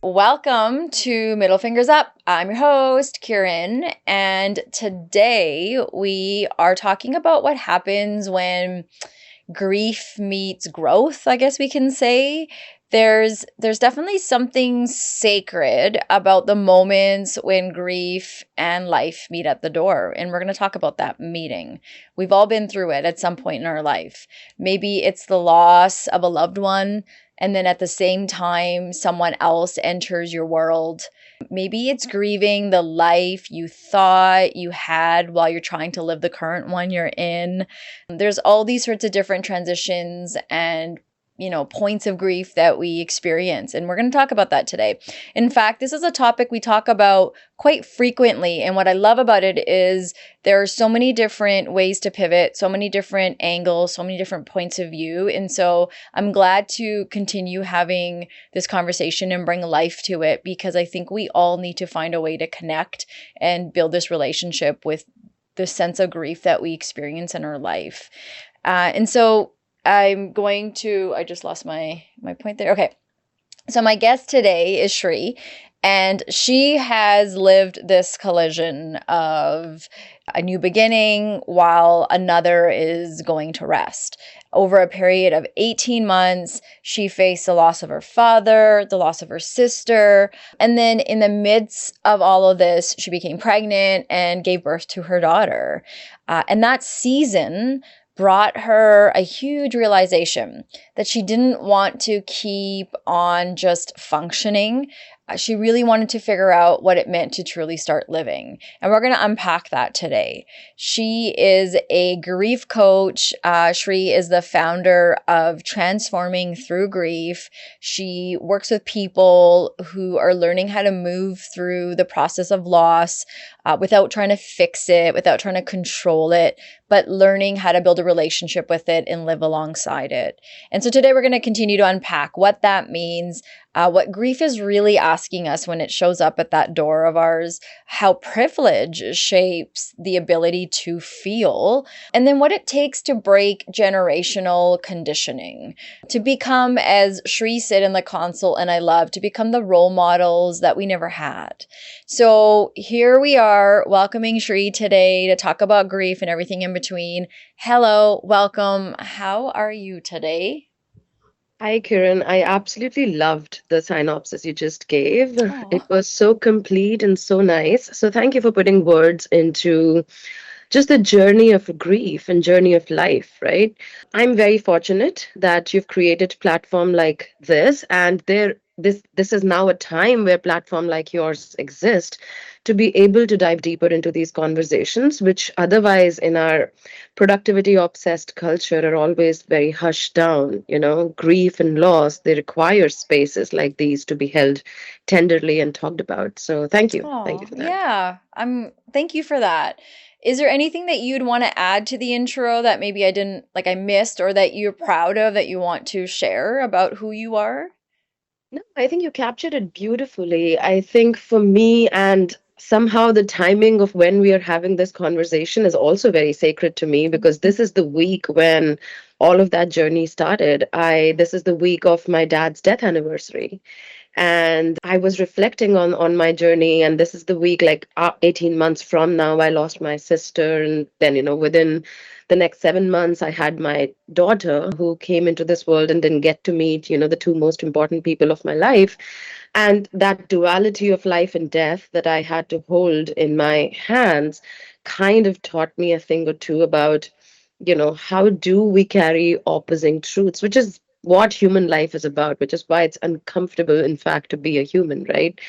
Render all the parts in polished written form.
Welcome to Middle Fingers Up. I'm your host, Kieran, and today we are talking about what happens when grief meets growth, I guess we can say. There's definitely something sacred about the moments when grief and life meet at the door, and we're going to talk about that meeting. We've all been through it at some point in our life. Maybe it's the loss of a loved one, and then at the same time, someone else enters your world. Maybe it's grieving the life you thought you had while you're trying to live the current one you're in. There's all these sorts of different transitions and points of grief that we experience. And we're going to talk about that today. In fact, this is a topic we talk about quite frequently. And what I love about it is there are so many different ways to pivot, so many different angles, so many different points of view. And so I'm glad to continue having this conversation and bring life to it, because I think we all need to find a way to connect and build this relationship with the sense of grief that we experience in our life. And so I just lost my point there. Okay. So my guest today is Shri, and she has lived this collision of a new beginning while another is going to rest. Over a period of 18 months, she faced the loss of her father, the loss of her sister, and then in the midst of all of this, she became pregnant and gave birth to her daughter. And that season brought her a huge realization that she didn't want to keep on just functioning. She really wanted to figure out what it meant to truly start living. And we're going to unpack that today. She is a grief coach. Shri is the founder of Transforming Through Grief. She works with people who are learning how to move through the process of loss without trying to fix it, without trying to control it, but learning how to build a relationship with it and live alongside it. And so today we're going to continue to unpack what that means, what grief is really asking us when it shows up at that door of ours, how privilege shapes the ability to feel, and then what it takes to break generational conditioning, to become, as Shri said in the consult, and I love, to become the role models that we never had. So here we are welcoming Shri today to talk about grief and everything in between. Hello, welcome. How are you today? Hi, Kiran. I absolutely loved the synopsis you just gave. Oh, It was so complete and so nice. So thank you for putting words into just the journey of grief and journey of life, right? I'm very fortunate that you've created a platform like this, and this is now a time where platform like yours exist to be able to dive deeper into these conversations, which otherwise in our productivity obsessed culture are always very hushed down. Grief and loss, they require spaces like these to be held tenderly and talked about. So thank you oh, for that. yeah. Thank you for that. Is there anything that you'd want to add to the intro that maybe I missed, or that you're proud of that you want to share about who you are? No, I think you captured it beautifully. I think for me, and somehow the timing of when we are having this conversation is also very sacred to me, because this is the week when all of that journey started. This is the week of my dad's death anniversary. And I was reflecting on my journey, and this is the week, like 18 months from now, I lost my sister. And then, within the next 7 months, I had my daughter who came into this world and didn't get to meet, the two most important people of my life. And that duality of life and death that I had to hold in my hands kind of taught me a thing or two about, how do we carry opposing truths, which is what human life is about, which is why it's uncomfortable, in fact, to be a human, right?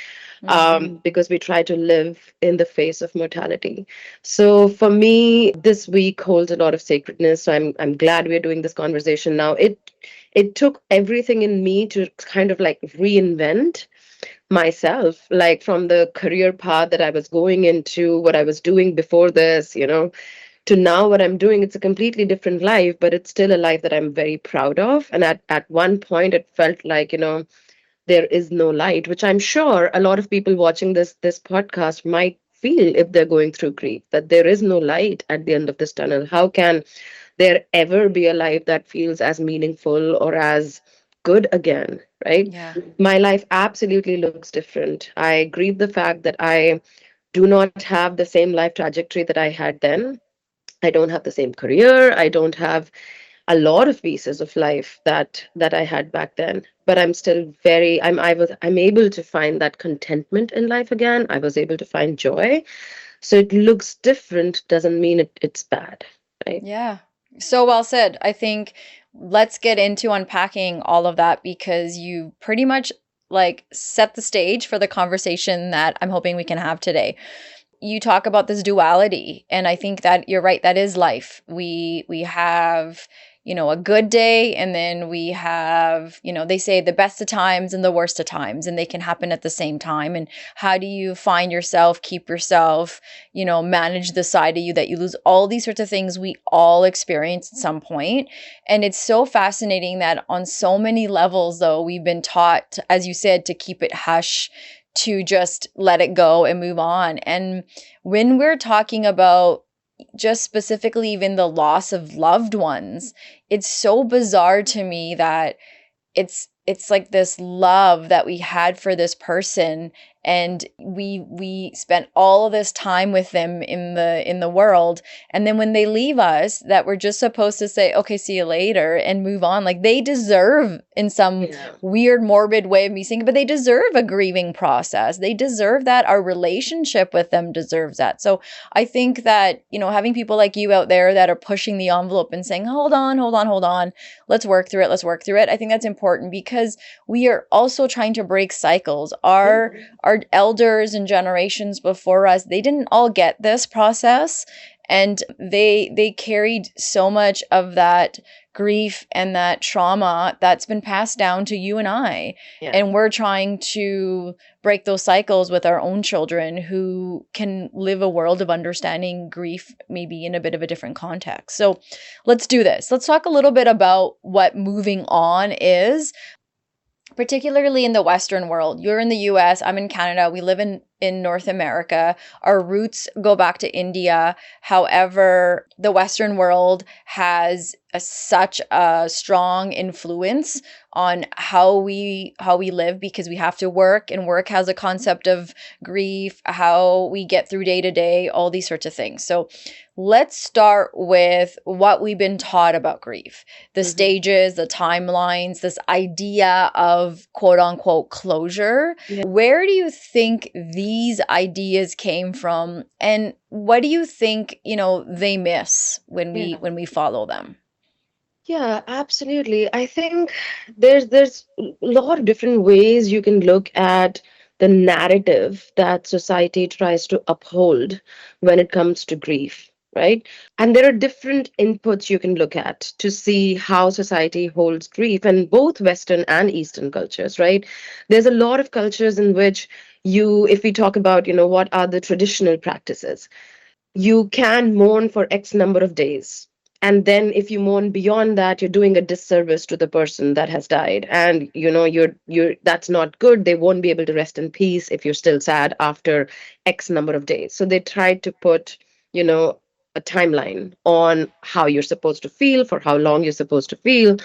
Because we try to live in the face of mortality. So for me, this week holds a lot of sacredness. So I'm glad we're doing this conversation now. It took everything in me to kind of like reinvent myself, like from the career path that I was going into, what I was doing before this, to now what I'm doing. It's a completely different life, but it's still a life that I'm very proud of. And at one point, it felt like, there is no light, which I'm sure a lot of people watching this podcast might feel if they're going through grief, that there is no light at the end of this tunnel. How can there ever be a life that feels as meaningful or as good again, right? Yeah. My life absolutely looks different. I grieve the fact that I do not have the same life trajectory that I had then. I don't have the same career. I don't have a lot of pieces of life that I had back then. But I'm still very I'm able to find that contentment in life again. I was able to find joy. So it looks different doesn't mean it's bad, right? Yeah. So well said. I think let's get into unpacking all of that because you pretty much like set the stage for the conversation that I'm hoping we can have today. You talk about this duality, and I think that you're right, that is life. We have, a good day, and then we have, they say the best of times and the worst of times, and they can happen at the same time. And how do you find yourself, keep yourself, manage the side of you that you lose? All these sorts of things we all experience at some point. And it's so fascinating that on so many levels, though, we've been taught, as you said, to keep it hush, to just let it go and move on. And when we're talking about just specifically even the loss of loved ones, it's so bizarre to me that it's like this love that we had for this person, and we spent all of this time with them in the world, and then when they leave us, that we're just supposed to say okay, see you later, and move on. Like, they deserve, in some Yeah. weird morbid way of me saying, but they deserve a grieving process. They deserve that. Our relationship with them deserves that. So I think that, having people like you out there that are pushing the envelope and saying, hold on, hold on, hold on, let's work through it, let's work through it, I think that's important, because we are also trying to break cycles. Our elders and generations before us, they didn't all get this process, and they carried so much of that grief and that trauma that's been passed down to you and I. Yeah. And we're trying to break those cycles with our own children, who can live a world of understanding grief maybe in a bit of a different context. So let's do this. Let's talk a little bit about what moving on is, particularly in the Western world. You're in the US, I'm in Canada, we live in North America. Our roots go back to India. However, the Western world has such a strong influence on how we live, because we have to work, and work has a concept of grief, how we get through day to day, all these sorts of things. So let's start with what we've been taught about grief, the stages, the timelines, this idea of quote unquote closure. Yeah. Where do you think these ideas came from, and what do you think, they miss when we follow them? Yeah, absolutely. I think there's a lot of different ways you can look at the narrative that society tries to uphold when it comes to grief, right? And there are different inputs you can look at to see how society holds grief in both Western and Eastern cultures, right? There's a lot of cultures in which if we talk about, what are the traditional practices, you can mourn for X number of days. And then if you mourn beyond that, you're doing a disservice to the person that has died. And you're that's not good. They won't be able to rest in peace if you're still sad after X number of days. So they tried to put, a timeline on how you're supposed to feel, for how long you're supposed to feel.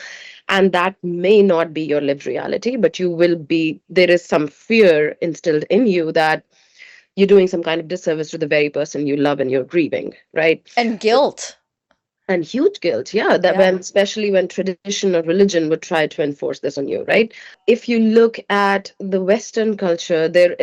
And that may not be your lived reality, but there is some fear instilled in you that you're doing some kind of disservice to the very person you love and you're grieving, right? And guilt. And huge guilt, yeah, that Yeah. when especially when tradition or religion would try to enforce this on you, right? If you look at the Western culture, there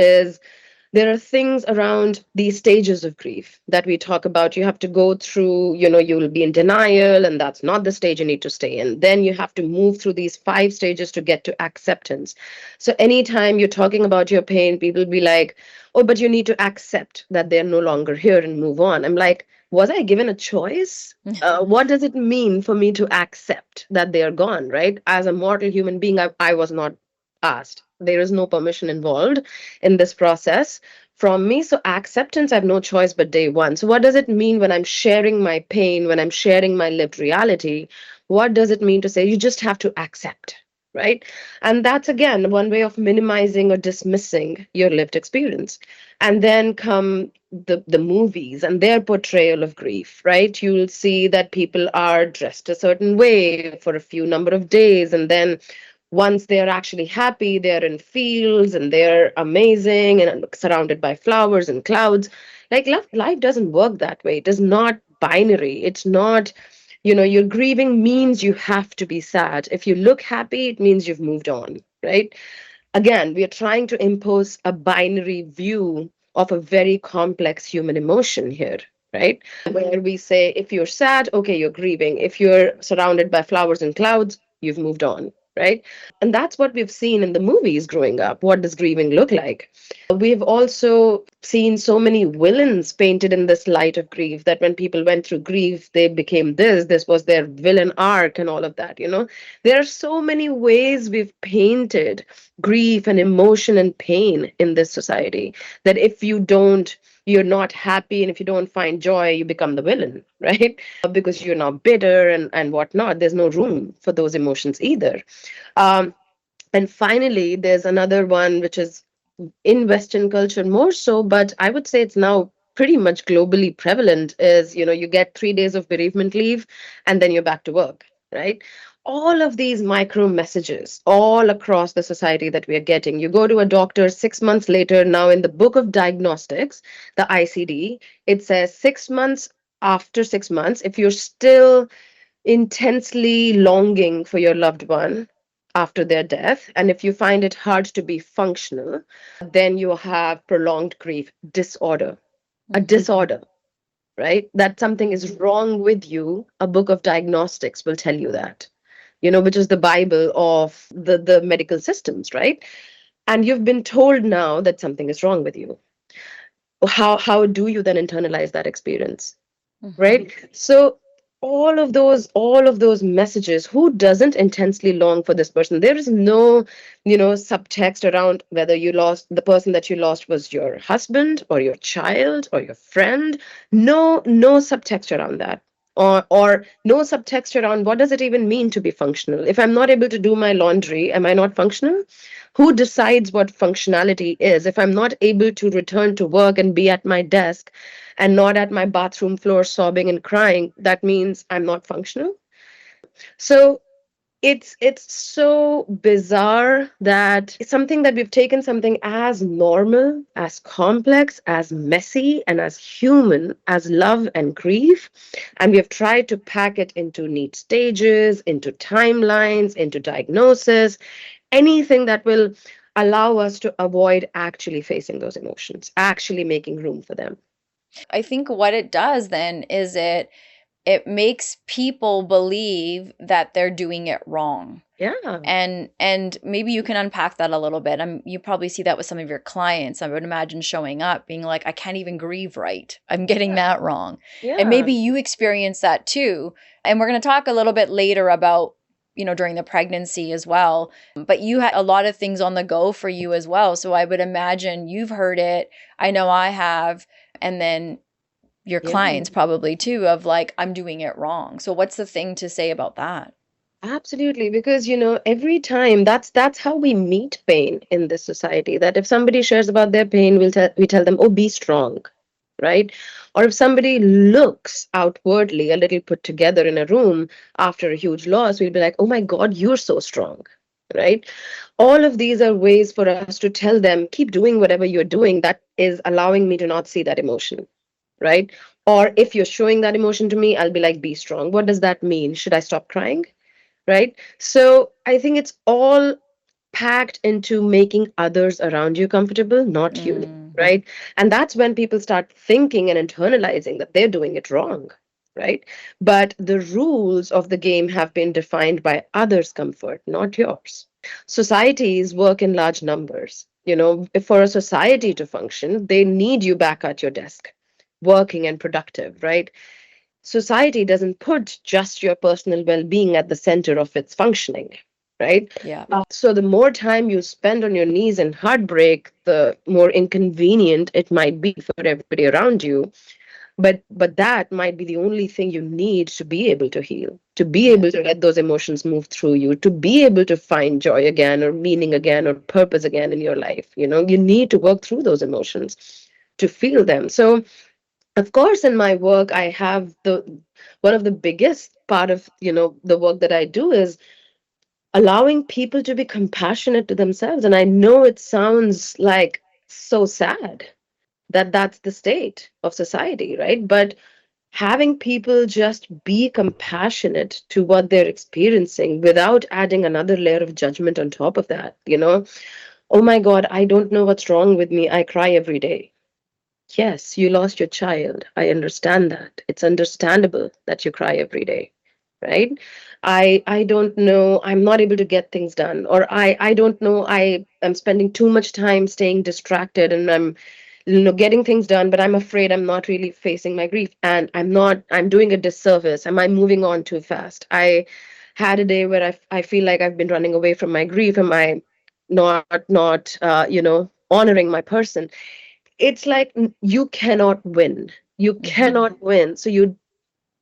are things around these stages of grief that we talk about. You have to go through, you will be in denial, and that's not the stage you need to stay in. Then you have to move through these 5 stages to get to acceptance. So anytime you're talking about your pain, people be like, oh, but you need to accept that they're no longer here and move on. I'm like, was I given a choice? What does it mean for me to accept that they are gone, right? As a mortal human being, I was not asked. There is no permission involved in this process from me. So, acceptance, I have no choice but day one. So, what does it mean when I'm sharing my pain, when I'm sharing my lived reality? What does it mean to say you just have to accept? Right. And that's again one way of minimizing or dismissing your lived experience. And then come the movies and their portrayal of grief, right? You'll see that people are dressed a certain way for a few number of days, and then once they're actually happy, they're in fields and they're amazing and surrounded by flowers and clouds. Like life doesn't work that way. It is not binary. It's not, your grieving means you have to be sad. If you look happy, it means you've moved on, right? Again, we are trying to impose a binary view of a very complex human emotion here, right? Where we say, if you're sad, okay, you're grieving. If you're surrounded by flowers and clouds, you've moved on, right? And that's what we've seen in the movies growing up. What does grieving look like? We've also seen so many villains painted in this light of grief that when people went through grief, they became this was their villain arc and all of that. There are so many ways we've painted grief and emotion and pain in this society that if you're not happy, and if you don't find joy, you become the villain, right? Because you're now bitter and whatnot. There's no room for those emotions either. um, and finally, there's another one which is in Western culture more so, but I would say it's now pretty much globally prevalent, is you get 3 days of bereavement leave and then you're back to work, right? All of these micro messages all across the society that we are getting. You go to a doctor 6 months later, now in the book of diagnostics, the ICD, it says 6 months, after 6 months, if you're still intensely longing for your loved one after their death, and if you find it hard to be functional, then you have prolonged grief disorder, a Mhm. disorder, right? That something is wrong with you. A book of diagnostics will tell you that, which is the Bible of the medical systems, right? And you've been told now that something is wrong with you. How do you then internalize that experience? Mhm. Right? So all of those messages, who doesn't intensely long for this person? There is no subtext around whether you lost the person that you lost was your husband or your child or your friend. No subtext around that, or no subtext around what does it even mean to be functional. If I'm not able to do my laundry, am I not functional? Who decides what functionality is? If I'm not able to return to work and be at my desk and not at my bathroom floor sobbing and crying, that means I'm not functional. So it's so bizarre that it's something that we've taken something as normal, as complex, as messy, and as human as love and grief, and we have tried to pack it into neat stages, into timelines, into diagnosis, anything that will allow us to avoid actually facing those emotions, actually making room for them. I think what it does then is it makes people believe that they're doing it wrong. Yeah. And maybe you can unpack that a little bit. You probably see that with some of your clients. I would imagine showing up being like, I can't even grieve right. I'm getting Yeah. that wrong. And Yeah. maybe you experience that too. And we're going to talk a little bit later about, during the pregnancy as well. But you had a lot of things on the go for you as well. So I would imagine you've heard it. I know I have. And then your Yeah. clients probably too, of like, I'm doing it wrong. So what's the thing to say about that? Absolutely, because every time that's how we meet pain in this society. That if somebody shares about their pain, we tell them, "Oh, be strong," right? Or if somebody looks outwardly a little put together in a room after a huge loss, we'll be like, "Oh my God, you're so strong," right? All of these are ways for us to tell them, "Keep doing whatever you're doing. That is allowing me to not see that emotion." Right? Or if you're showing that emotion to me, I'll be like, be strong. What does that mean? Should I stop crying? Right? So I think it's all packed into making others around you comfortable, not you, Mm. right? And that's when people start thinking and internalizing that they're doing it wrong, right? But the rules of the game have been defined by others' comfort, not yours. Societies work in large numbers. For a society to function, they need you back at your desk, working and productive, right? Society doesn't put just your personal well being at the center of its functioning. right? Yeah. So the more time you spend on your knees in heartbreak, the more inconvenient it might be for everybody around you. But that might be the only thing you need to be able to heal, to be Yeah. able to let those emotions move through you, to be able to find joy again or meaning again or purpose again in your life. You need to work through those emotions to feel them. So of course in my work I have the one of the biggest part of the work that I do is allowing people to be compassionate to themselves. And I know it sounds like so sad that that's the state of society, right? But having people just be compassionate to what they're experiencing without adding another layer of judgment on top of that. Oh my God, I don't know what's wrong with me. I cry every day. Yes, you lost your child. I understand that. It's understandable that you cry every day, right? I don't know, I'm not able to get things done, or I don't know, I am spending too much time staying distracted and I'm getting things done, but I'm afraid I'm not really facing my grief and I'm doing a disservice. Am I moving on too fast? I had a day where I feel like I've been running away from my grief. Am I not honoring my person? It's like you cannot win. You Hmm. cannot win. So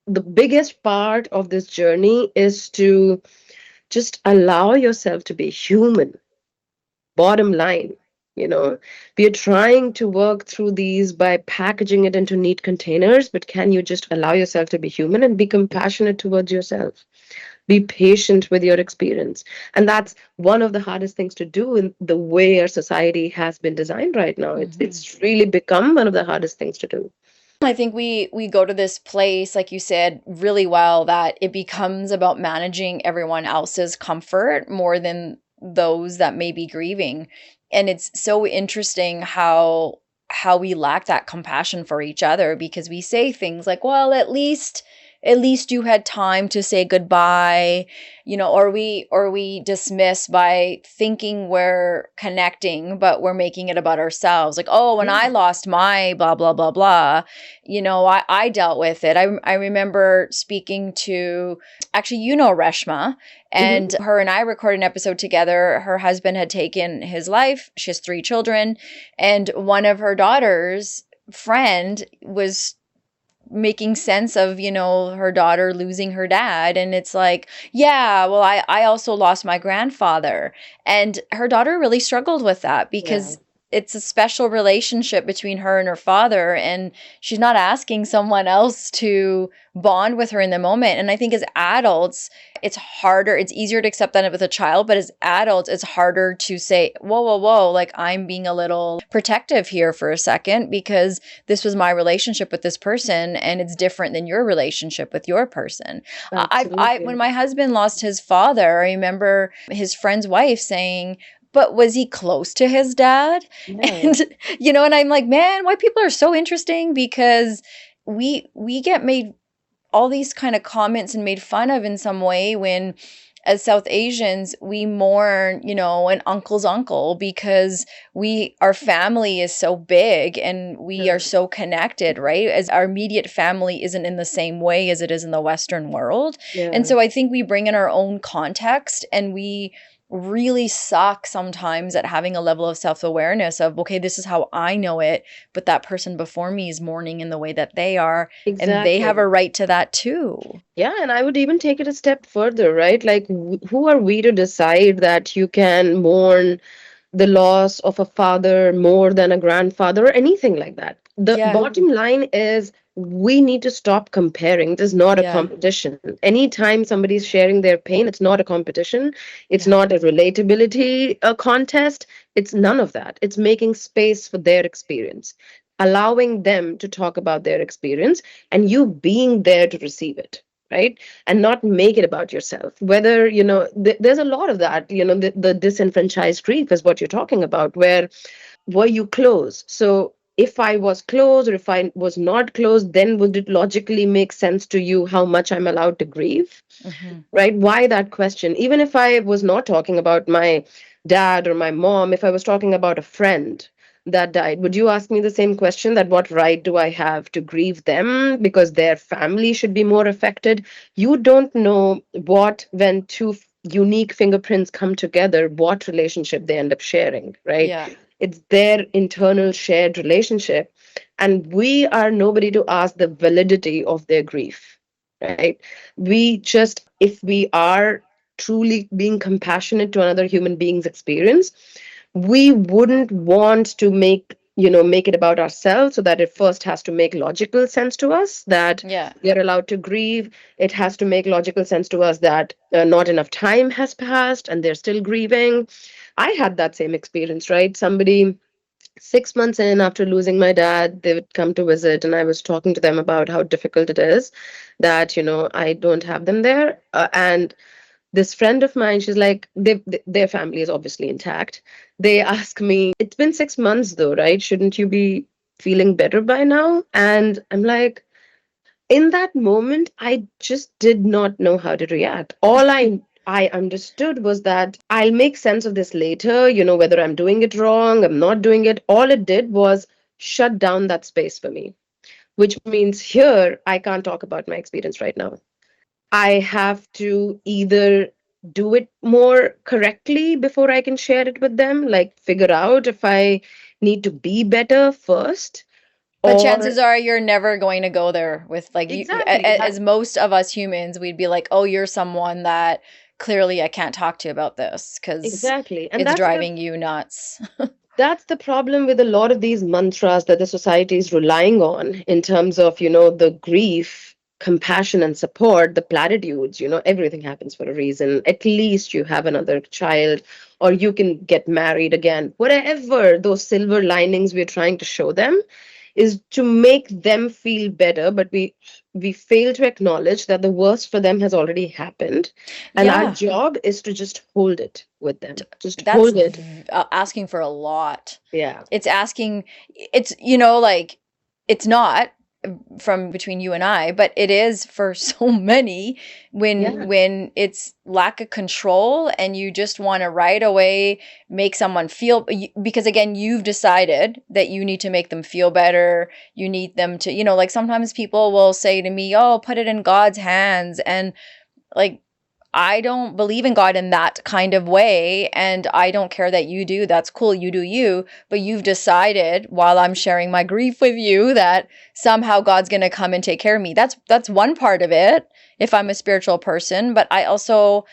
the biggest part of this journey is to just allow yourself to be human. Bottom line, we are trying to work through these by packaging it into neat containers, but can you just allow yourself to be human and be compassionate towards yourself? Be patient with your experience. And that's one of the hardest things to do in the way our society has been designed right now. it's Hmm. it's really become one of the hardest things to do. I think we go to this place, like you said, really well, that it becomes about managing everyone else's comfort more than those that may be grieving. And it's so interesting how we lack that compassion for each other because we say things like, well, at least you had time to say goodbye, or we dismiss by thinking we're connecting, but we're making it about ourselves. Like, oh, when I Yeah. lost my blah blah blah blah, I dealt with it. I remember speaking to, actually, Reshma, Hmm. and her and I recorded an episode together. Her husband had taken his life. She has 3 children, and one of her daughters' friend was making sense of her daughter losing her dad, and it's like, yeah, well, I also lost my grandfather, and her daughter really struggled with that Yeah. because it's a special relationship between her and her father, and she's not asking someone else to bond with her in the moment. And I think as adults, it's harder, it's easier to accept that with a child, but as adults it's harder to say, whoa, whoa, whoa, like, I'm being a little protective here for a second because this was my relationship with this person and it's different than your relationship with your person. When Absolutely. my husband lost his father, I remember his friend's wife saying, but was he close to his dad? Yeah. And and I'm like, man, white people are so interesting because we get made all these kind of comments and made fun of in some way when, as South Asians, we mourn, an uncle's uncle because our family is so big and we are Sure. so connected, right? As our immediate family isn't in the same way as it is in the Western world. And Yeah. so I think we bring in our own context, and we really suck sometimes at having a level of self-awareness of, okay, this is how I know it, but that person before me is mourning in the way that they are, and they have a Exactly. right to that too. Yeah, and I would even take it a step further, right? Like, who are we to decide that you can mourn the loss of a father more than a grandfather or anything like that? The Yeah. bottom line is we need to stop comparing. It is not a Yeah. competition. Anytime somebody's sharing their pain, it's not a competition. It's Yeah. not a relatability contest. It's none of that. It's making space for their experience, allowing them to talk about their experience, and you being there to receive it, right? And not make it about yourself. Whether, there's a lot of that, the disenfranchised grief is what you're talking about, where were you close? So if I was close or if I was not close, then would it logically make sense to you how much I'm allowed to grieve? Hmm. Right? Why that question? Even if I was not talking about my dad or my mom, if I was talking about a friend that died, would you ask me the same question, that what right do I have to grieve them because their family should be more affected? You don't know what went unique fingerprints come together, what relationship they end up sharing, right? Yeah. It's their internal shared relationship. And we are nobody to ask the validity of their grief, right? We just, if we are truly being compassionate to another human being's experience, we wouldn't want to make it about ourselves, so that it first has to make logical sense to us that Yeah. we are allowed to grieve. It has to make logical sense to us that not enough time has passed and they're still grieving. I had that same experience, right? Somebody 6 months in after losing my dad, they would come to visit, and I was talking to them about how difficult it is that I don't have them there. And this friend of mine, she's like, their family is obviously intact. They ask me, it's been 6 months though, right? Shouldn't you be feeling better by now? And I'm like, in that moment, I just did not know how to react. All I understood was that I'll make sense of this later, whether I'm doing it wrong, I'm not doing it. All it did was shut down that space for me, which means here I can't talk about my experience right now. I have to either do it more correctly before I can share it with them, like figure out if I need to be better first, But chances or are you're never going to go there with like you exactly as most of us humans, we'd be like, "Oh, you're someone that clearly I can't talk to about this because exactly. And it's that's the driving you nuts." that's the problem with a lot of these mantras that the society is relying on in terms of, the grief, compassion, and support, the platitudes, everything happens for a reason. At least you have another child, or you can get married again. Whatever those silver linings we're trying to show them is to make them feel better, but we fail to acknowledge that the worst for them has already happened, and our Yeah. job is to just hold it with them, just That's hold it. asking for a lot. Yeah. It's asking, it's, like, it's not from between you and I, but it is for so many Yeah. when it's lack of control and you just want to right away make someone feel, because again, you've decided that you need to make them feel better. You need them to, like sometimes people will say to me, "Oh, put it in God's hands." And like, I don't believe in God in that kind of way, and I don't care that you do. That's cool, you do you, but you've decided while I'm sharing my grief with you that somehow God's going to come and take care of me. That's one part of it if I'm a spiritual person, but I also,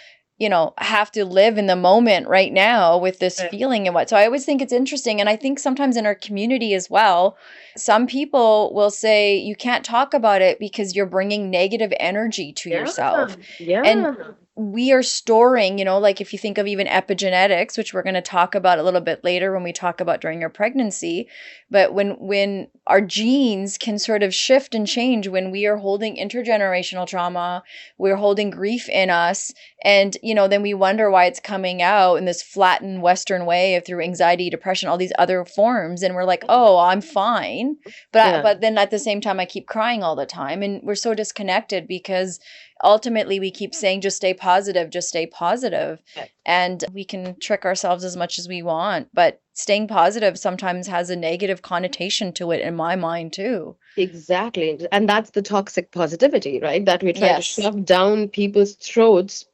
have to live in the moment right now with this Right. feeling and what. So I always think it's interesting, and I think sometimes in our community as well, some people will say you can't talk about it because you're bringing negative energy to Yeah. yourself. And Yeah. we are storing, like if you think of even epigenetics, which we're going to talk about a little bit later when we talk about during your pregnancy, but when our genes can sort of shift and change when we are holding intergenerational trauma, we're holding grief in us, and then we wonder why it's coming out in this flattened Western way through anxiety, depression, all these other forms, and we're like, "Oh, I'm fine," Yeah. but then at the same time I keep crying all the time, and we're so disconnected because ultimately we keep saying just stay positive, just stay positive. And we can trick ourselves as much as we want, but staying positive sometimes has a negative connotation to it in my mind too. Exactly. And that's the toxic positivity, right? That we're trying to Yes. shove down people's throats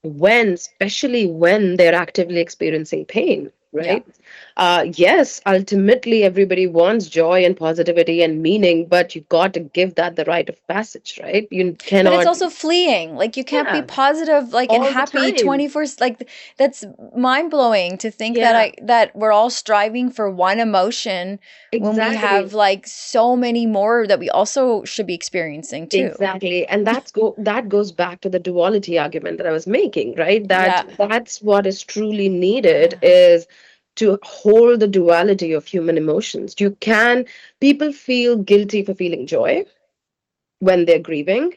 especially when they're actively experiencing pain, Yeah. right? Yes, ultimately, everybody wants joy and positivity and meaning, but you've got to give that the rite of passage, right? You But it's cannot, also fleeing. Like you can't be yeah, positive like and all the happy time. 24, like that's mind-blowing to think that Yeah, we're all striving for one emotion when we have exactly. like so many more that we also should be experiencing too. Exactly. And that goes back to the duality argument that I was making, right? That Yeah. that's what is truly needed is to hold the duality of human emotions. People feel guilty for feeling joy when they're grieving,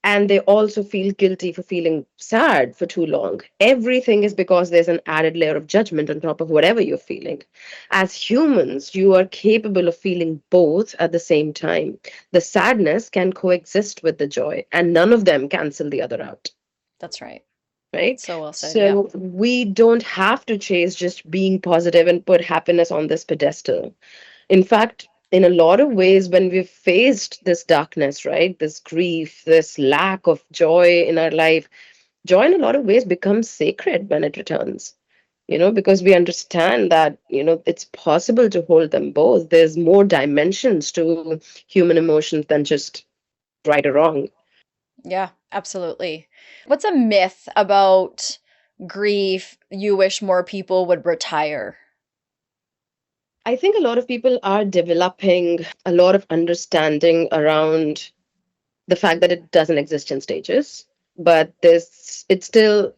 and they also feel guilty for feeling sad for too long. Everything is because there's an added layer of judgment on top of whatever you're feeling. As humans, you are capable of feeling both at the same time. The sadness can coexist with the joy, and none of them cancel the other out. That's right. Right? So well said. Yeah. So we don't have to chase just being positive and put happiness on this pedestal. In fact, in a lot of ways, when we've faced this darkness, right, this grief, this lack of joy in our life, joy in a lot of ways becomes sacred when it returns, because we understand that, it's possible to hold them both. There's more dimensions to human emotions than just right or wrong. Yeah, absolutely. What's a myth about grief you wish more people would retire? I think a lot of people are developing a lot of understanding around the fact that it doesn't exist in stages, but it's still,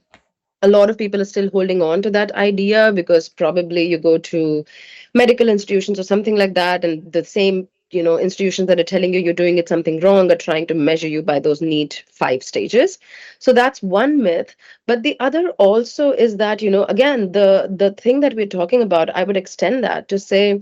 a lot of people are still holding on to that idea because probably you go to medical institutions or something like that, and the same, institutions that are telling you you're doing it something wrong are trying to measure you by those neat 5 stages. So that's one myth. But the other also is that, again, the thing that we're talking about, I would extend that to say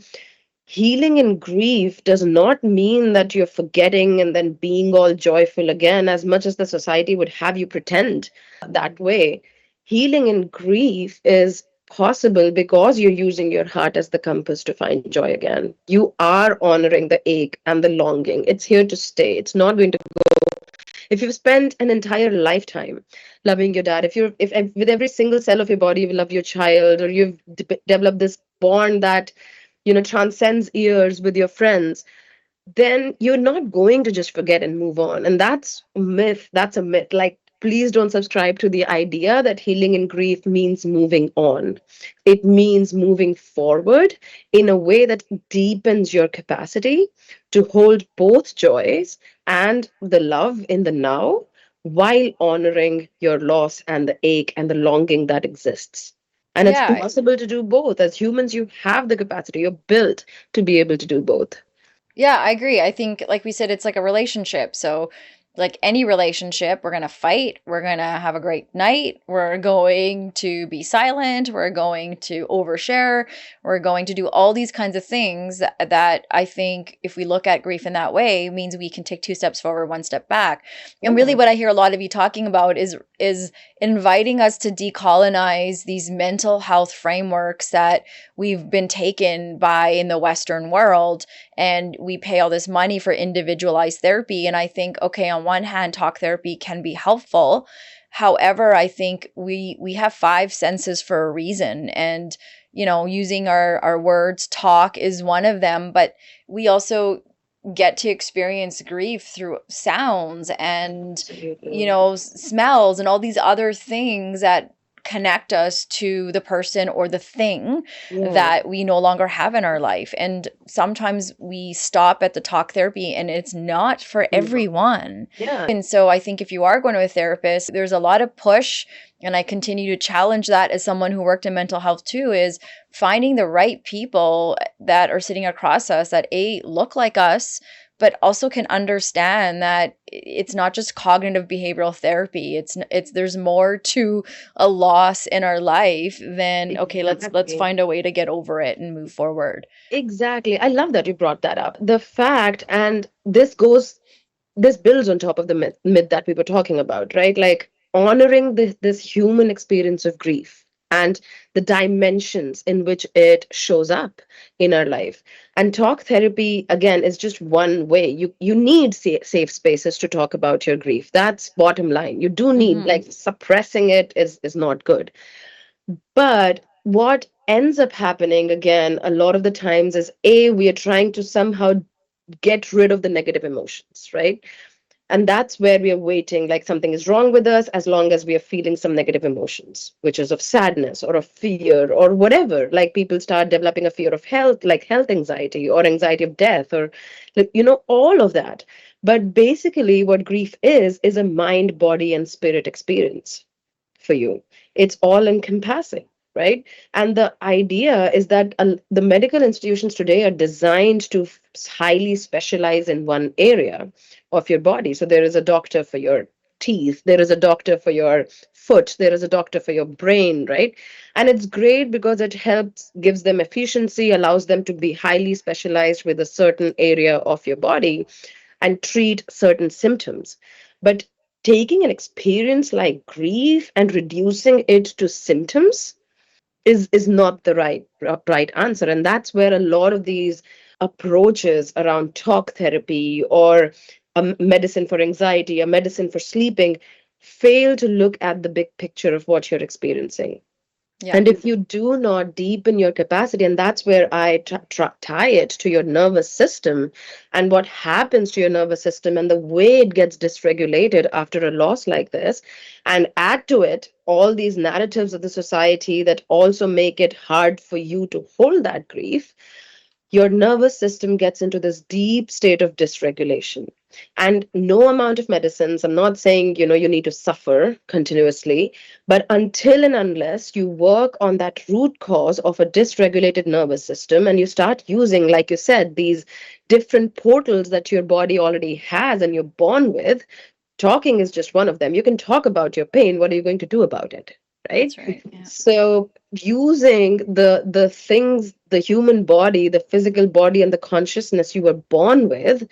healing in grief does not mean that you're forgetting and then being all joyful again, as much as the society would have you pretend that way. Healing in grief is possible because you're using your heart as the compass to find joy again. You are honoring the ache and the longing. It's here to stay. It's not going to go. If you've spent an entire lifetime loving your dad, if with every single cell of your body you love your child, or you've developed this bond that transcends years with your friends, then you're not going to just forget and move on. And that's a myth. That's a myth. Like, please don't subscribe to the idea that healing in grief means moving on. It means moving forward in a way that deepens your capacity to hold both joys and the love in the now, while honoring your loss and the ache and the longing that exists. And it's Yeah, possible to do both. As humans, you have the capacity, you're built to be able to do both. yeah, I agree. I think, like we said, it's like a relationship. So, like any relationship, we're going to fight. We're going to have a great night. We're going to be silent. We're going to overshare. We're going to do all these kinds of things that I think, if we look at grief in that way, means we can take 2 steps forward, 1 step back. And really, Yeah. what I hear a lot of you talking about is inviting us to decolonize these mental health frameworks that we've been taken by in the Western world, and we pay all this money for individualized therapy. And I think, okay, on one hand, talk therapy can be helpful. However, I think we have 5 senses for a reason, and using our words, talk is one of them, but we also get to experience grief through sounds and Absolutely. smells and all these other things that connect us to the person or the thing Yeah. that we no longer have in our life. And sometimes we stop at the talk therapy and it's not for No. everyone. Yeah. And so I think if you are going to a therapist, there's a lot of push, and I continue to challenge that as someone who worked in mental health too, is finding the right people that are sitting across us that look like us, but also can understand that it's not just cognitive behavioral therapy. It's there's more to a loss in our life than, okay, let's Exactly. find a way to get over it and move forward. Exactly. I love that you brought that up. The fact, and this builds on top of the myth that we were talking about, right? Like honoring this human experience of grief and the dimensions in which it shows up in our life. And talk therapy, again, is just one way. You need safe spaces to talk about your grief. That's bottom line. You do need, Hmm. like, suppressing it is not good. But what ends up happening again a lot of the times is, we are trying to somehow get rid of the negative emotions, right? And that's where we are waiting, like something is wrong with us, as long as we are feeling some negative emotions, which is of sadness or of fear or whatever. Like, people start developing a fear of health, like health anxiety or anxiety of death, or, like, all of that. But basically, what grief is a mind, body, and spirit experience for you. It's all encompassing, right? And the idea is that the medical institutions today are designed to highly specialize in one area of your body. So there is a doctor for your teeth, there is a doctor for your foot, there is a doctor for your brain, right? And it's great because it helps, gives them efficiency, allows them to be highly specialized with a certain area of your body and treat certain symptoms. But taking an experience like grief and reducing it to symptoms is not the right answer. And that's where a lot of these approaches around talk therapy, or a medicine for anxiety, a medicine for sleeping, fail to look at the big picture of what you're experiencing. Yeah. And if you do not deepen your capacity, and that's where I tie it to your nervous system and what happens to your nervous system and the way it gets dysregulated after a loss like this, and add to it all these narratives of the society that also make it hard for you to hold that grief, your nervous system gets into this deep state of dysregulation. And no amount of medicines, I'm not saying, you need to suffer continuously, but until and unless you work on that root cause of a dysregulated nervous system and you start using, like you said, these different portals that your body already has and you're born with, talking is just one of them. You can talk about your pain. What are you going to do about it? Right? That's right. Yeah. So using the things, the human body, the physical body and the consciousness you were born with,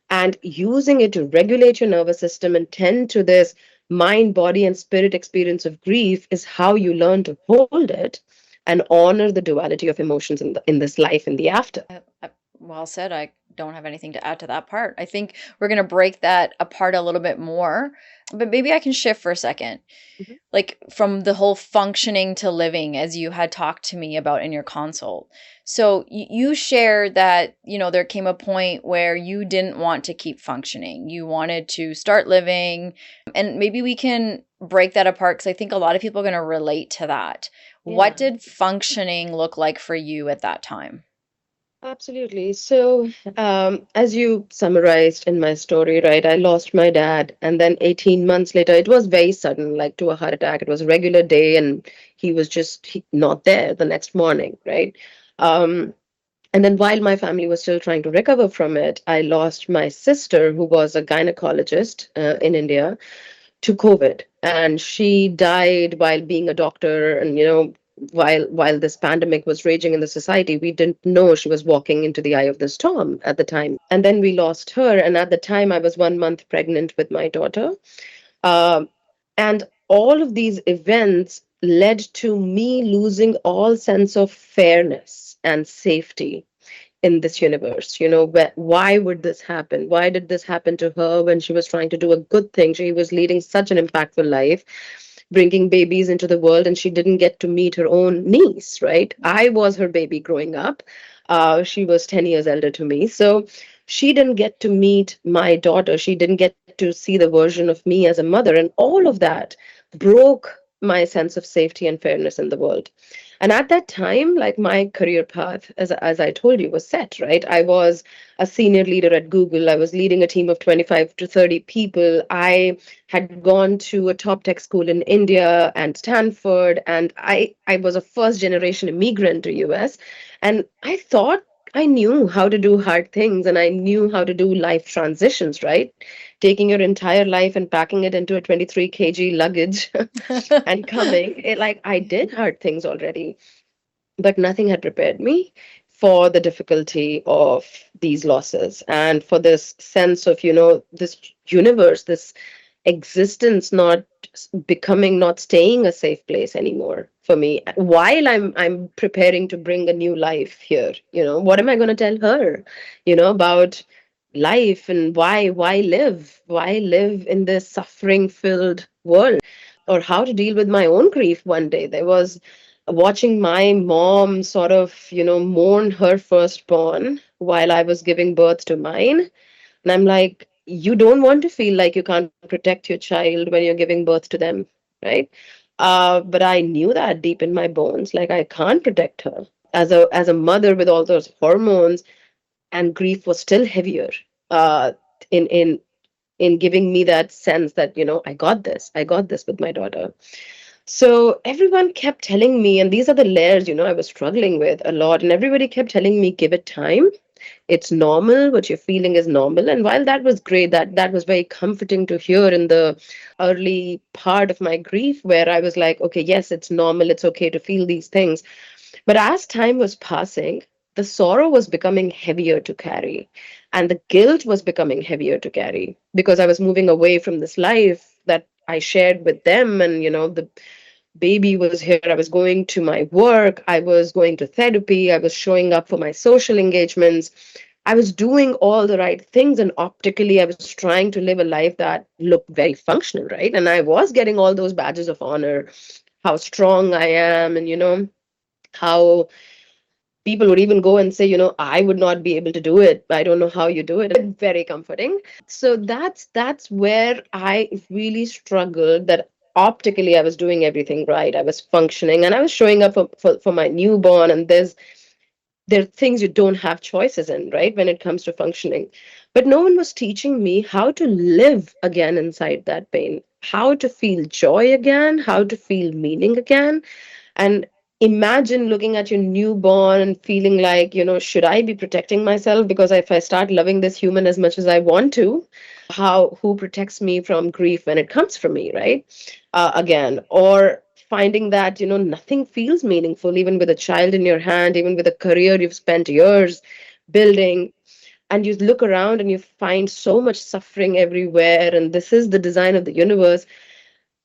and using it to regulate your nervous system and tend to this mind, body, and spirit experience of grief is how you learn to hold it and honor the duality of emotions in this life and the after. Well said. I don't have anything to add to that part. I think we're going to break that apart a little bit more, but maybe I can shift for a second. Mhm. Like from the whole functioning to living, as you had talked to me about in your consult. So you shared that, there came a point where you didn't want to keep functioning. You wanted to start living. And maybe we can break that apart because I think a lot of people are going to relate to that. What Yeah. did functioning look like for you at that time? Absolutely. So, as you summarized in my story, right, I lost my dad, and then 18 months later, it was very sudden, like to a heart attack. It was a regular day, and he was just not there the next morning, right? Um, and then while my family was still trying to recover from it, I lost my sister, who was a gynecologist in India, to COVID, and she died while being a doctor. And while this pandemic was raging in the society, we didn't know she was walking into the eye of the storm at the time. And then we lost her, and at the time, I was 1 month pregnant with my daughter. Um, and all of these events led to me losing all sense of fairness and safety in this universe. Why would this happen? Why did this happen to her when she was trying to do a good thing? She was leading such an impactful life, bringing babies into the world, and she didn't get to meet her own niece, right? I was her baby growing up. She was 10 years elder to me. So she didn't get to meet my daughter. She didn't get to see the version of me as a mother. And all of that broke my sense of safety and fairness in the world. And at that time, like, my career path, as I told you, was set, right? I was a senior leader at Google. I was leading a team of 25 to 30 people. I had gone to a top tech school in India and Stanford, and I was a first generation immigrant to US. And I thought I knew how to do hard things and I knew how to do life transitions, right? Taking your entire life and packing it into a 23 kg luggage and coming. Like, I did hard things already, but nothing had prepared me for the difficulty of these losses and for this sense of, this universe, this existence not becoming, not staying a safe place anymore for me while I'm preparing to bring a new life here. What am I going to tell her, about life, and why live in this suffering filled world, or how to deal with my own grief. One day there was watching my mom sort of, mourn her firstborn while I was giving birth to mine. And I'm like, you don't want to feel like you can't protect your child when you're giving birth to them, right? But I knew that deep in my bones, like, I can't protect her as a mother with all those hormones, and grief was still heavier. Uh, in giving me that sense that, I got this with my daughter. So everyone kept telling me, and these are the layers, I was struggling with a lot, and everybody kept telling me, give it time. It's normal. What you're feeling is normal. And while that was great, that was very comforting to hear in the early part of my grief, where I was like, okay, yes, it's normal. It's okay to feel these things. But as time was passing, the sorrow was becoming heavier to carry, and the guilt was becoming heavier to carry, because I was moving away from this life that I shared with them. And, the baby was here. I was going to my work. I was going to therapy. I was showing up for my social engagements. I was doing all the right things, and optically, I was trying to live a life that looked very functional, right? And I was getting all those badges of honor, how strong I am, and how people would even go and say, I would not be able to do it. I don't know how you do it. And very comforting. So that's where I really struggled, that optically I was doing everything right. I was functioning and I was showing up for my newborn, and there are things you don't have choices in, right, when it comes to functioning. But no one was teaching me how to live again inside that pain, how to feel joy again, how to feel meaning again. And imagine looking at your newborn and feeling like, should I be protecting myself? Because if I start loving this human as much as I want to, who protects me from grief when it comes from me, right? Again, or finding that, nothing feels meaningful, even with a child in your hand, even with a career you've spent years building. And you look around and you find so much suffering everywhere. And this is the design of the universe.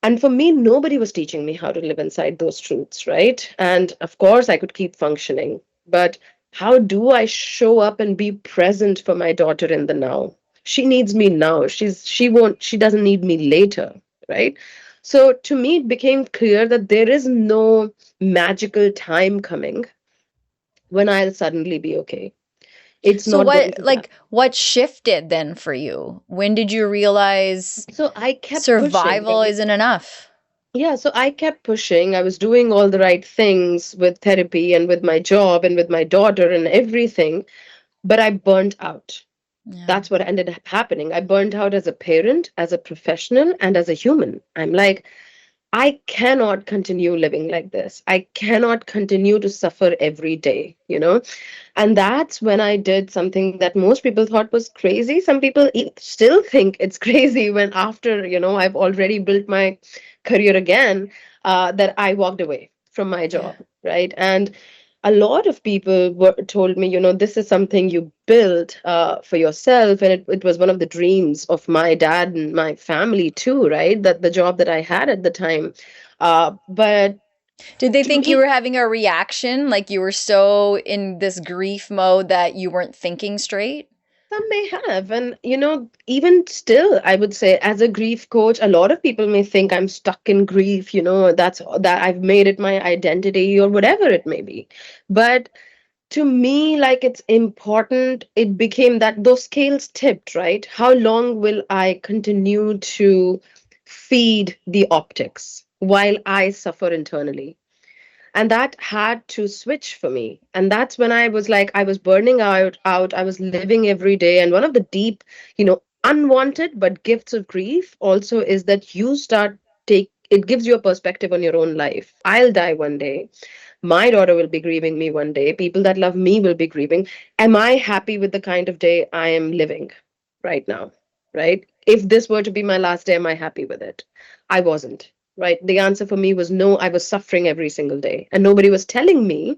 And for me, nobody was teaching me how to live inside those truths, right? And of course, I could keep functioning. But how do I show up and be present for my daughter in the now? She needs me now. She doesn't need me later, right? So to me, it became clear that there is no magical time coming when I'll suddenly be okay. It's So not going what to like happen. what shifted then for you? When did you realize So I kept pushing, survival right? isn't enough? Yeah, so I kept pushing. I was doing all the right things with therapy and with my job and with my daughter and everything, but I burnt out. Yeah. That's what ended up happening. I burnt out as a parent, as a professional, and as a human. I'm like, I cannot continue living like this. I cannot continue to suffer every day. And that's when I did something that most people thought was crazy. Some people still think it's crazy when after, I've already built my career again, that I walked away from my Yeah. job, right? And a lot of people told me, this is something you built for yourself. And it was one of the dreams of my dad and my family too, right? That the job that I had at the time. But Did they to think you me, were having a reaction, like you were so in this grief mode that you weren't thinking straight? some may have. And, even still, I would say, as a grief coach, a lot of people may think I'm stuck in grief, that I've made it my identity or whatever it may be. But to me, like, it's important, it became that those scales tipped, right? How long will I continue to feed the optics while I suffer internally? And that had to switch for me. And that's when I was like, I was burning out, I was living every day. And one of the deep, unwanted but gifts of grief also is that you start take it gives you a perspective on your own life. I'll die one day, my daughter will be grieving me one day. People that love me will be grieving. Am I happy with the kind of day I am living right now? Right? If this were to be my last day, am I happy with it? I wasn't. Right? The answer for me was no. I was suffering every single day, and nobody was telling me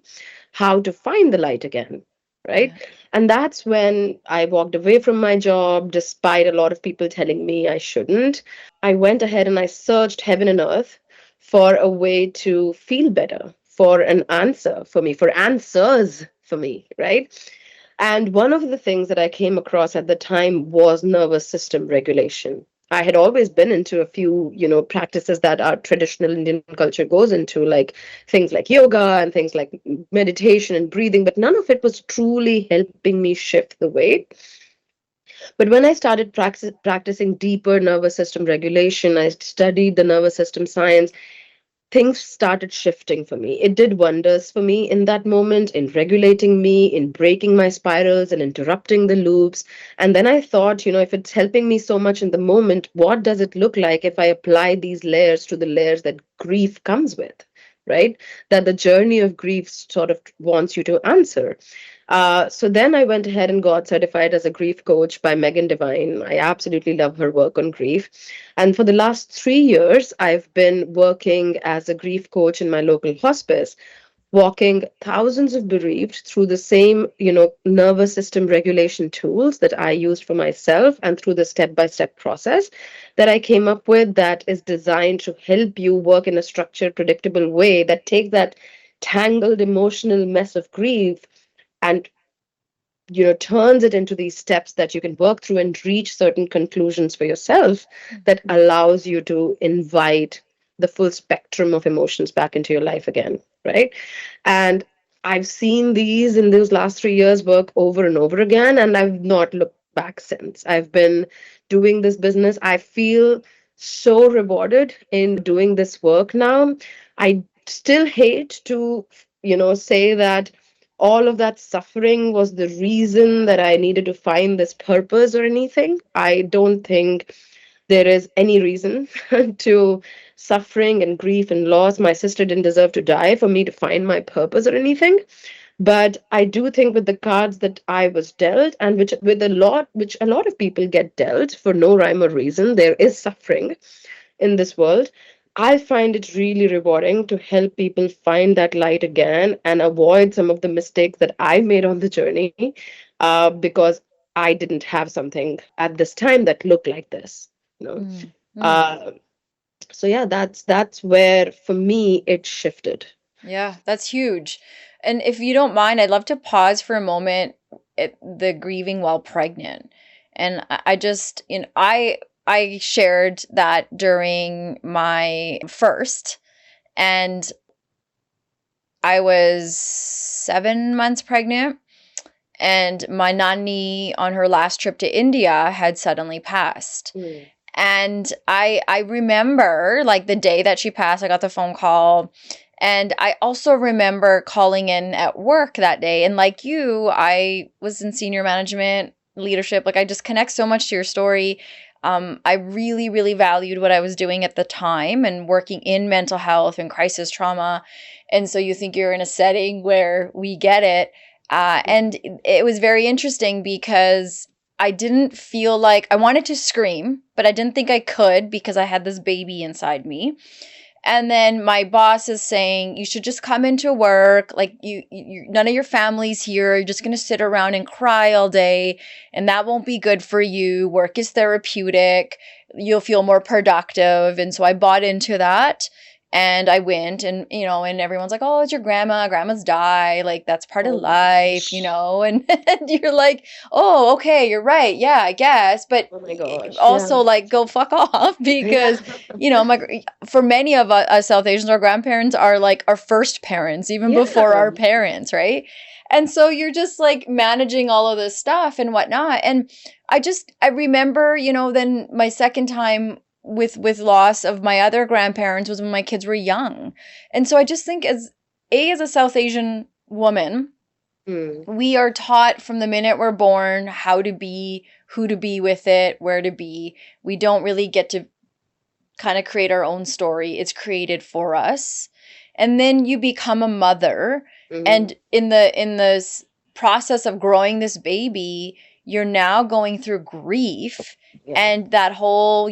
how to find the light again. Right? Yeah. And that's when I walked away from my job, despite a lot of people telling me I shouldn't. I went ahead and I searched heaven and earth for a way to feel better, for an answer for me, for answers for me, right? And one of the things that I came across at the time was nervous system regulation. I had always been into a few, practices that our traditional Indian culture goes into, like things like yoga and things like meditation and breathing, but none of it was truly helping me shift the weight. But when I started practicing deeper nervous system regulation, I studied the nervous system science, things started shifting for me. It did wonders for me in that moment, in regulating me, in breaking my spirals and interrupting the loops. And then I thought, if it's helping me so much in the moment, what does it look like if I apply these layers to the layers that grief comes with? Right? That the journey of grief sort of wants you to answer. So then I went ahead and got certified as a grief coach by Megan Devine. I absolutely love her work on grief. And for the last 3 years, I've been working as a grief coach in my local hospice, walking thousands of bereaved through the same, nervous system regulation tools that I used for myself, and through the step-by-step process that I came up with that is designed to help you work in a structured, predictable way that takes that tangled emotional mess of grief and turns it into these steps that you can work through and reach certain conclusions for yourself that allows you to invite the full spectrum of emotions back into your life again, right? And I've seen these in those last 3 years work over and over again, and I've not looked back since. I've been doing this business. I feel so rewarded in doing this work now. I still hate to, say that all of that suffering was the reason that I needed to find this purpose or anything. I don't think there is any reason to suffering and grief and loss. My sister didn't deserve to die for me to find my purpose or anything. But I do think with the cards that I was dealt, and which a lot of people get dealt for no rhyme or reason, there is suffering in this world. I find it really rewarding to help people find that light again and avoid some of the mistakes that I made on the journey, because I didn't have something at this time that looked like this. You know, Mm, mm. uh, so yeah, that's where for me it shifted. Yeah, that's huge. And if you don't mind, I'd love to pause for a moment at the grieving while pregnant. And I just, I shared that during my first, and I was 7 months pregnant, and my nanny on her last trip to India had suddenly passed. Mm. And I remember like the day that she passed, I got the phone call. And I also remember calling in at work that day. And like you, I was in senior management leadership. Like I just connect so much to your story. I really, really valued what I was doing at the time and working in mental health and crisis trauma. And so you think you're in a setting where we get it. And it was very interesting because I didn't feel like I wanted to scream, but I didn't think I could because I had this baby inside me. And then my boss is saying, you should just come into work. Like you none of your family's here. You're just going to sit around and cry all day. And that won't be good for you. Work is therapeutic. You'll feel more productive. And so I bought into that. And I went and, and everyone's like, oh, it's your grandma. Grandmas die. Like, that's part of Oh my life, gosh. and you're like, oh, okay, you're right. Yeah, I guess. But Oh my gosh. also, Yeah. like, go fuck off Yeah. because, for many of us South Asians, our grandparents are like our first parents, even before Yeah. our parents, right? And so you're just like managing all of this stuff and whatnot. And I remember, then my second time with loss of my other grandparents was when my kids were young. And so I just think as a South Asian woman, Mm. we are taught from the minute we're born how to be, who to be with it, where to be. We don't really get to kind of create our own story. It's created for us. And then you become a mother, Mm-hmm. and in the process of growing this baby, you're now going through grief. Yeah. And that whole,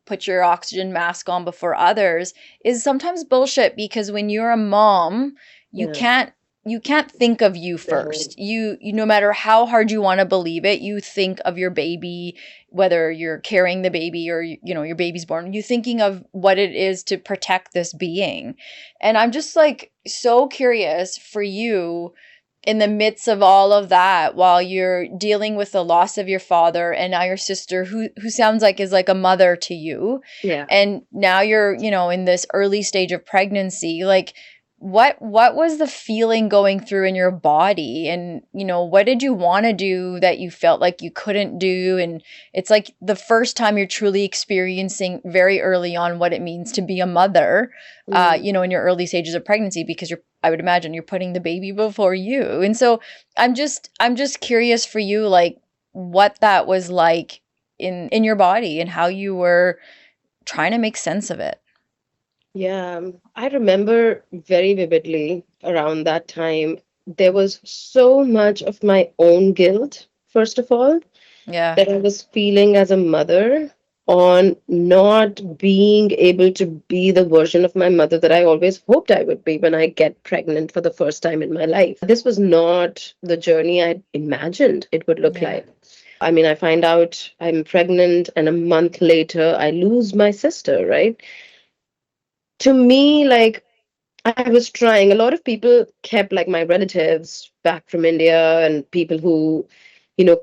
put your oxygen mask on before others is sometimes bullshit because when you're a mom, you Yeah. can't you can't think of you No. first. You no matter how hard you want to believe it, you think of your baby, whether you're carrying the baby or your baby's born, you thinking of what it is to protect this being. And I'm just like so curious for you in the midst of all of that while you're dealing with the loss of your father and now your sister who sounds like is like a mother to you, Yeah. and now you're in this early stage of pregnancy. Like what was the feeling going through in your body, and what did you want to do that you felt like you couldn't do? And it's like the first time you're truly experiencing very early on what it means to be a mother, Mm. in your early stages of pregnancy, because I would imagine you're putting the baby before you. And so I'm just curious for you, like what that was like in your body and how you were trying to make sense of it. Yeah. I remember very vividly around that time, there was so much of my own guilt, first of all, Yeah. that I was feeling as a mother on not being able to be the version of my mother that I always hoped I would be when I get pregnant for the first time in my life. This was not the journey I imagined it would look Yeah. like. I mean, I find out I'm pregnant, and a month later, I lose my sister, right? To me, like, I was trying. A lot of people kept, like my relatives back from India and people who,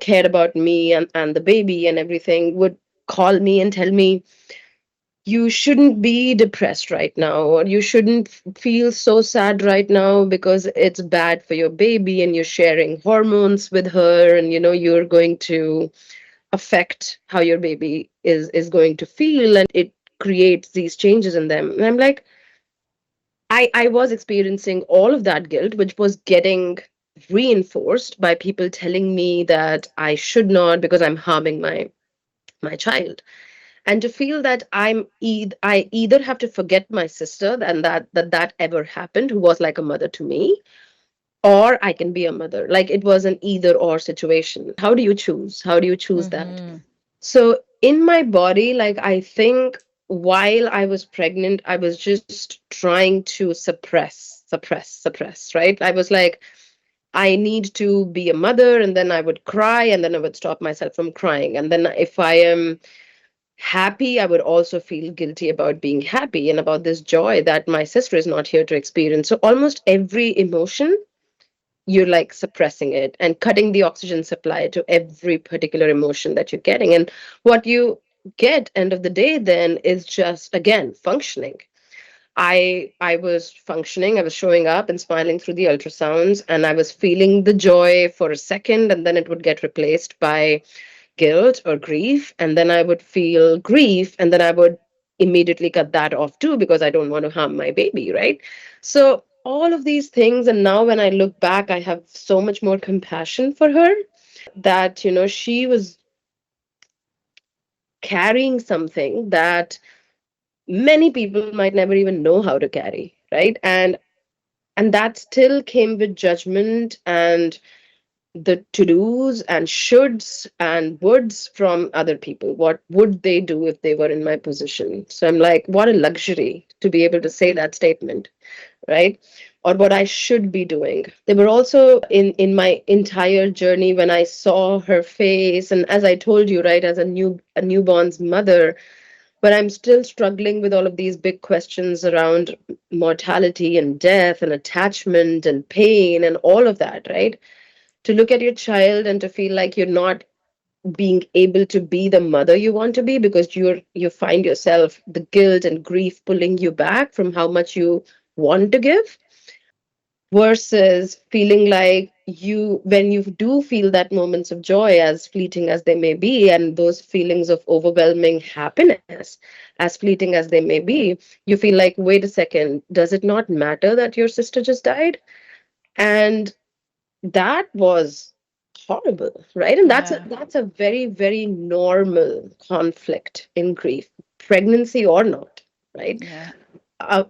cared about me and the baby and everything would call me and tell me, you shouldn't be depressed right now, or you shouldn't feel so sad right now because it's bad for your baby and you're sharing hormones with her, and you're going to affect how your baby is going to feel, and it creates these changes in them. And I'm like, I was experiencing all of that guilt, which was getting reinforced by people telling me that I should not because I'm harming my child. And to feel that I either have to forget my sister and that ever happened, who was like a mother to me, or I can be a mother. Like it was an either or situation. How do you choose? How do you choose that? Mm-hmm. So in my body, like I think while I was pregnant, I was just trying to suppress, right? I was like, I need to be a mother, and then I would cry, and then I would stop myself from crying. And then if I am happy, I would also feel guilty about being happy and about this joy that my sister is not here to experience. So almost every emotion, you're like suppressing it and cutting the oxygen supply to every particular emotion that you're getting. And what you get end of the day then is just again functioning. I was functioning, I was showing up and smiling through the ultrasounds, and I was feeling the joy for a second, and then it would get replaced by guilt or grief, and then I would feel grief, and then I would immediately cut that off too because I don't want to harm my baby, right? So all of these things, and now when I look back, I have so much more compassion for her, that she was carrying something that many people might never even know how to carry, right? And that still came with judgment and the to-dos and shoulds and woulds from other people. What would they do if they were in my position? So I'm like, what a luxury to be able to say that statement, right? Or what I should be doing. There were also in my entire journey when I saw her face, and as I told you, right, as a newborn's mother, but I'm still struggling with all of these big questions around mortality and death and attachment and pain and all of that, right? To look at your child and to feel like you're not being able to be the mother you want to be because you find yourself the guilt and grief pulling you back from how much you want to give, versus feeling like you, when you do feel that moments of joy, as fleeting as they may be, and those feelings of overwhelming happiness, as fleeting as they may be, you feel like, wait a second, does it not matter that your sister just died? And that was horrible, right? And Yeah. that's a very, very normal conflict in grief, pregnancy or not, right? Yeah.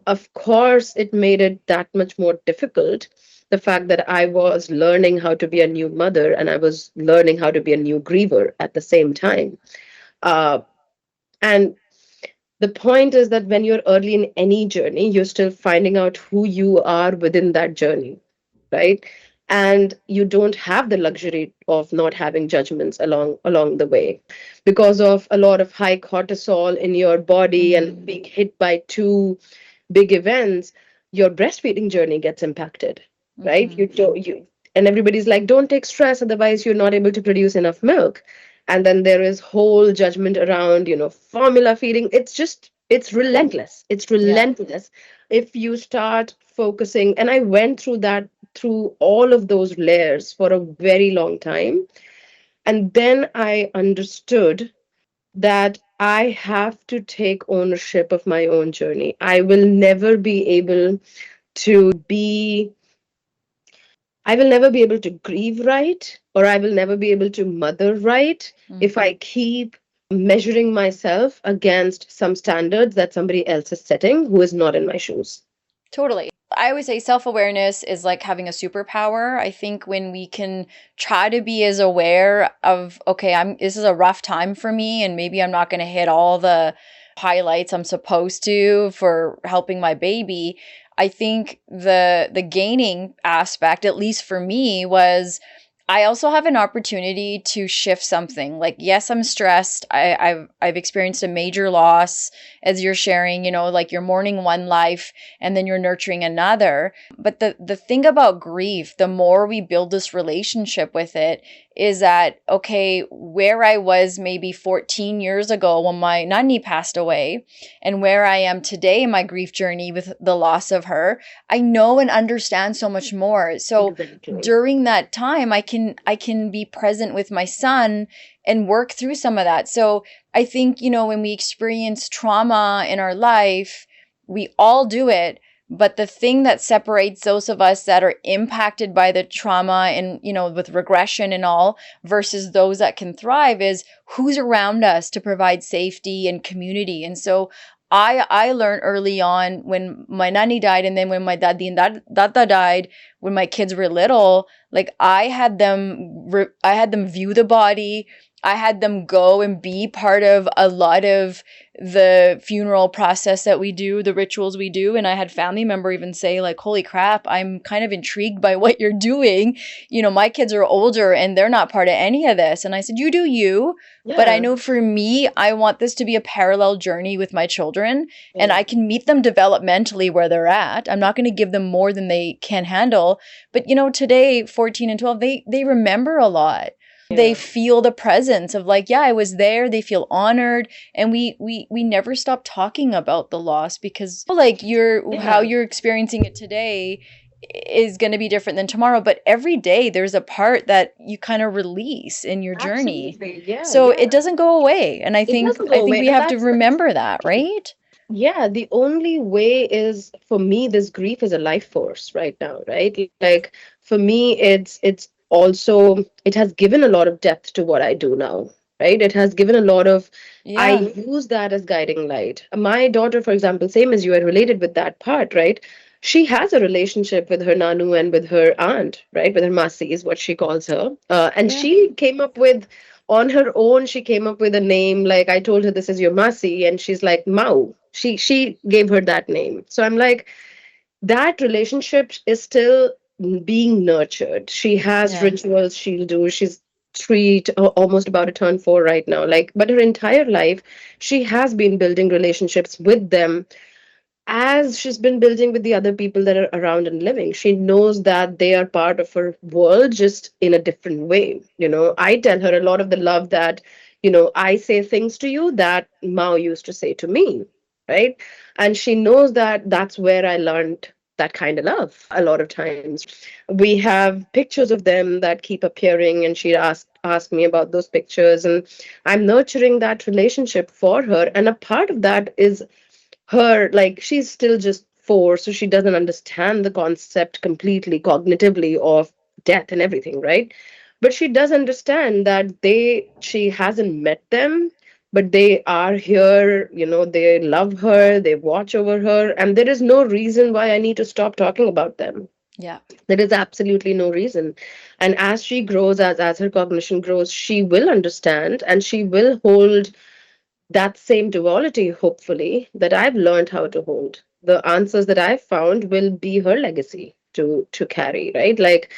Of course, it made it that much more difficult. The fact that I was learning how to be a new mother and I was learning how to be a new griever at the same time. Uh, and the point is that when you're early in any journey, you're still finding out who you are within that journey, right? And you don't have the luxury of not having judgments along the way because of a lot of high cortisol in your body and Mm. being hit by two big events. Your breastfeeding journey gets impacted, right? Mm-hmm. And everybody's like, don't take stress, otherwise you're not able to produce enough milk. And then there is whole judgment around, formula feeding. It's relentless. It's Yeah. relentless if you start focusing. And I went through that, through all of those layers for a very long time. And then I understood that I have to take ownership of my own journey. I will never be able to be, I will never be able to grieve right, or I will never be able to mother right if I keep measuring myself against some standards that somebody else is setting who is not in my shoes. Totally. I always say self awareness is like having a superpower. I think when we can try to be as aware of, okay, this is a rough time for me, and maybe I'm not going to hit all the highlights I'm supposed to for helping my baby. I think the gaining aspect, at least for me, was I also have an opportunity to shift something. Like, yes, I'm stressed. I've experienced a major loss, as you're sharing, like you're mourning one life and then you're nurturing another. But the thing about grief, the more we build this relationship with it, is that, okay, where I was maybe 14 years ago when my nanny passed away, and where I am today in my grief journey with the loss of her, I know and understand so much more. So Exactly. during that time, I can be present with my son and work through some of that. So I think, when we experience trauma in our life, we all do it. But the thing that separates those of us that are impacted by the trauma and, with regression and all, versus those that can thrive, is who's around us to provide safety and community. And so I learned early on when my nanny died, and then when my daddy and dada died, when my kids were little, like I had them view the body. I had them go and be part of a lot of the funeral process that we do, the rituals we do. And I had family member even say, like, holy crap, I'm kind of intrigued by what you're doing. My kids are older and they're not part of any of this. And I said, you do you. But I Yeah. know for me, I want this to be a parallel journey with my children, and Yeah. I can meet them developmentally where they're at. I'm not going to give them more than they can handle. But today, 14 and 12, they remember a lot. They Yeah. feel the presence of, like, yeah, I was there. They feel honored, and we never stop talking about the loss, because, like, how Yeah. you're experiencing it today is going to be different than tomorrow, but every day there's a part that you kind of release in your journey. Absolutely. Yeah. So it Yeah. doesn't go away. And I It think doesn't I go think away. we And have to that's remember that, right? yeah, the only way is for me, this grief is a life force right now, right? Like for me, it's also it has given a lot of depth to what I do now, right? It has given a lot of I Yeah. use that as guiding light. My daughter, for example, same as you, are related with that part, right? She has a relationship with her nanu and with her aunt, right? With her masi is what she calls her. And Yeah. she came up with on her own, she came up with a name. Like I told her, this is your masi, and she's like Mau. She gave her that name. So I'm like, that relationship is still being nurtured. She has Yeah. rituals she'll do. She's almost about to turn 4 right now. Like, but her entire life, she has been building relationships with them as she's been building with the other people that are around and living. She knows that they are part of her world, just in a different way. I tell her a lot of the love that, I say things to you that Mao used to say to me, right? And she knows that that's where I learned that kind of love a lot of times. We have pictures of them that keep appearing, and she asked me about those pictures, and I'm nurturing that relationship for her. And a part of that is her, like, she's still just 4, so she doesn't understand the concept completely cognitively of death and everything, right? But she does understand that she hasn't met them, but they are here. They love her, they watch over her, and there is no reason why I need to stop talking about them. Yeah. There is absolutely no reason. And as she grows, as her cognition grows, she will understand, and she will hold that same duality, hopefully, that I've learned how to hold. The answers that I've found will be her legacy to carry, right? Like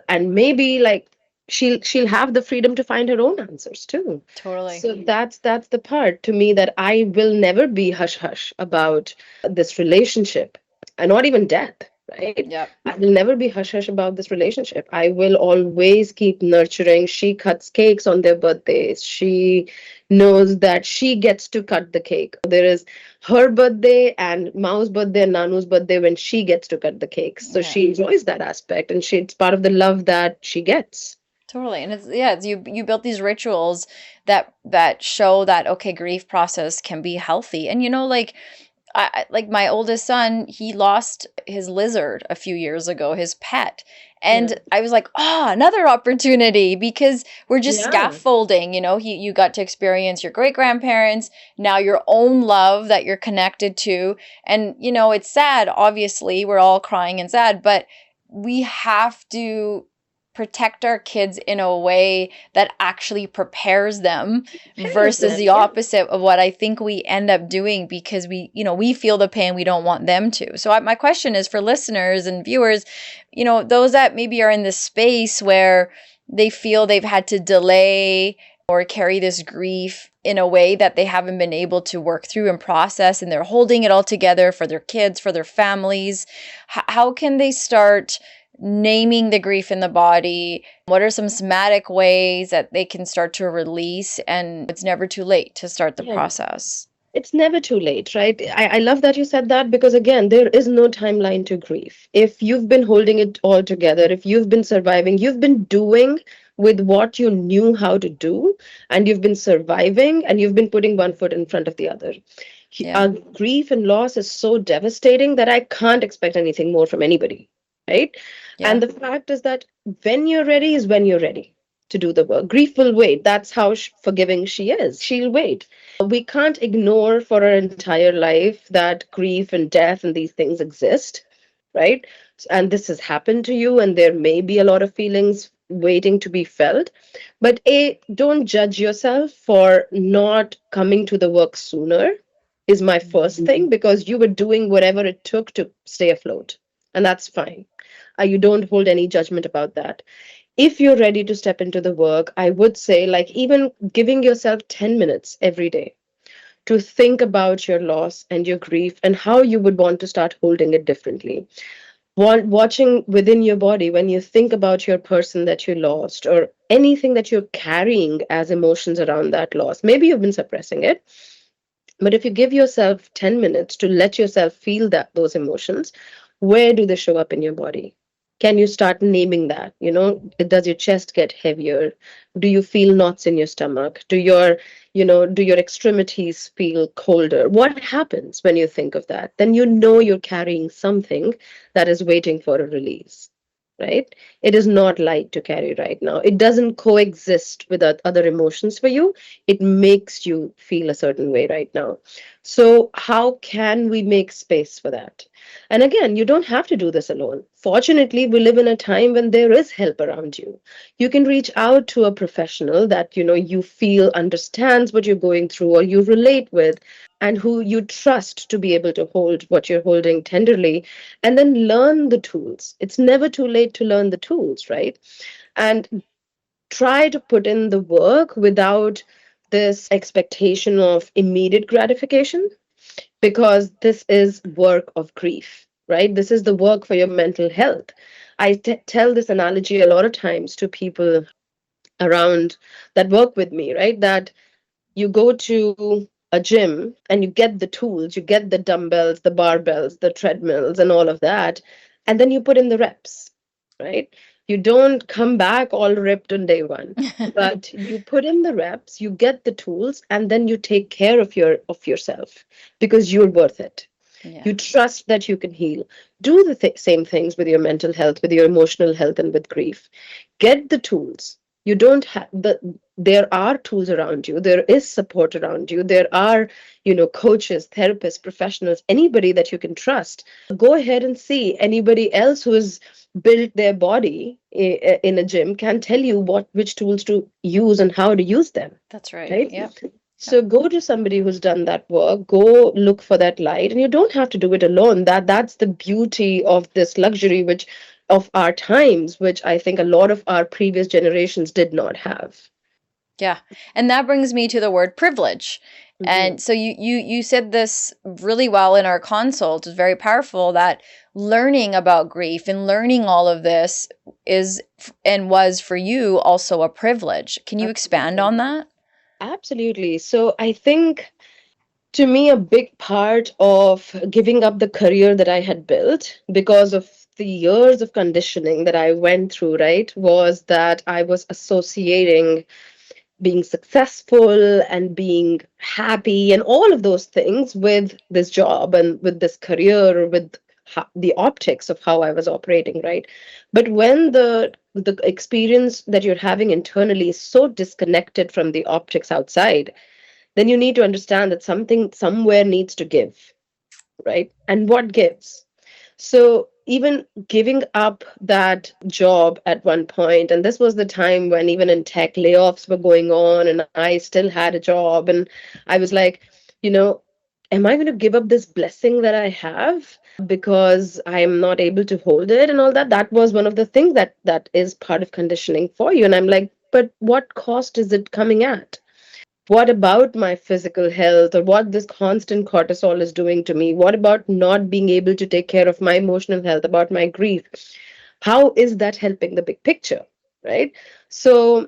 and maybe like she'll have the freedom to find her own answers too. Totally. So that's the part to me that I will never be hush hush about this relationship, and not even death, right? Yep. I will never be hush hush about this relationship. I will always keep nurturing. She cuts cakes on their birthdays. She knows that she gets to cut the cake. There is her birthday and Mao's birthday and Nanu's birthday when she gets to cut the cakes. So Yeah. she enjoys that aspect, and it's part of the love that she gets. Totally. And it's you built these rituals that show that, okay, grief process can be healthy. And like, like my oldest son, he lost his lizard a few years ago, his pet. Yeah. And I was like, oh, another opportunity, because we're just Yeah. scaffolding, you got to experience your great grandparents, now your own love that you're connected to. And, it's sad, obviously, we're all crying and sad, but we have to protect our kids in a way that actually prepares them, Shares versus them. the Yeah. opposite of what I think we end up doing, because we feel the pain, we don't want them to. So my question is for listeners and viewers, those that maybe are in this space where they feel they've had to delay or carry this grief in a way that they haven't been able to work through and process, and they're holding it all together for their kids, for their families. How can they start naming the grief in the body? What are some somatic ways that they can start to release? And it's never too late to start the Yeah. process. It's never too late, right? I love that you said that because, again, there is no timeline to grief. If you've been holding it all together, if you've been surviving, you've been doing with what you knew how to do, and you've been surviving, and you've been putting one foot in front of the other. Yeah. Grief and loss is so devastating that I can't expect anything more from anybody, right? Yeah. And the fact is that when you're ready is when you're ready to do the work. Grief will wait. That's how forgiving she is. She'll wait. We can't ignore for our entire life that grief and death and these things exist, right? And this has happened to you, and there may be a lot of feelings waiting to be felt. But don't judge yourself for not coming to the work sooner, is my first thing, because you were doing whatever it took to stay afloat. And that's fine. You don't hold any judgment about that. If you're ready to step into the work, I would say, like, even giving yourself 10 minutes every day to think about your loss and your grief and how you would want to start holding it differently. Watching within your body when you think about your person that you lost, or anything that you're carrying as emotions around that loss. Maybe you've been suppressing it, but if you give yourself 10 minutes to let yourself feel that those emotions, where do they show up in your body? Can you start naming that? Does your chest get heavier? Do you feel knots in your stomach? Do your extremities feel colder? What happens when you think of that? Then you know you're carrying something that is waiting for a release, right? It is not light to carry right now. It doesn't coexist with other emotions for you. It makes you feel a certain way right now. So, how can we make space for that? And again, you don't have to do this alone. Fortunately, we live in a time when there is help around you. You can reach out to a professional that you feel understands what you're going through or you relate with, and who you trust to be able to hold what you're holding tenderly, and then learn the tools. It's never too late to learn the tools, right? And try to put in the work without this expectation of immediate gratification, because this is work of grief, right? This is the work for your mental health. I tell this analogy a lot of times to people around that work with me, right? That you go to a gym and you get the tools, you get the dumbbells, the barbells, the treadmills, and all of that, and then you put in the reps, right? You don't come back all ripped on day one, but you put in the reps, you get the tools, and then you take care of yourself, because you're worth it. Yeah. You trust that you can heal. Do the same things with your mental health, with your emotional health, and with grief. Get the tools. You don't have there are tools around you. There is support around you. There are, coaches, therapists, professionals, anybody that you can trust. Go ahead and see anybody else who has built their body in a gym can tell you which tools to use and how to use them, That's right. right? Yep. So go to somebody who's done that work, go look for that light, and you don't have to do it alone. That's the beauty of this luxury, which of our times, which I think a lot of our previous generations did not have. Yeah. And that brings me to the word privilege. Hmm. And so you said this really well in our consult. It's very powerful that learning about grief and learning all of this is and was for you also a privilege. Can you expand Absolutely. on that? Absolutely. So I think, to me, a big part of giving up the career that I had built because of the years of conditioning that I went through, right, was that I was associating being successful and being happy and all of those things with this job and with this career, with the optics of how I was operating, right? But when the experience that you're having internally is so disconnected from the optics outside, then you need to understand that something somewhere needs to give, right? And what gives? So even giving up that job at one point, and this was the time when even in tech layoffs were going on, and I still had a job, and I was like, you know, am I going to give up this blessing that I have because I am not able to hold it and all that? That was one of the things that is part of conditioning for you. And I'm like, but what cost is it coming at? What about my physical health, or what this constant cortisol is doing to me? What about not being able to take care of my emotional health, about my grief? How is that helping the big picture? Right. So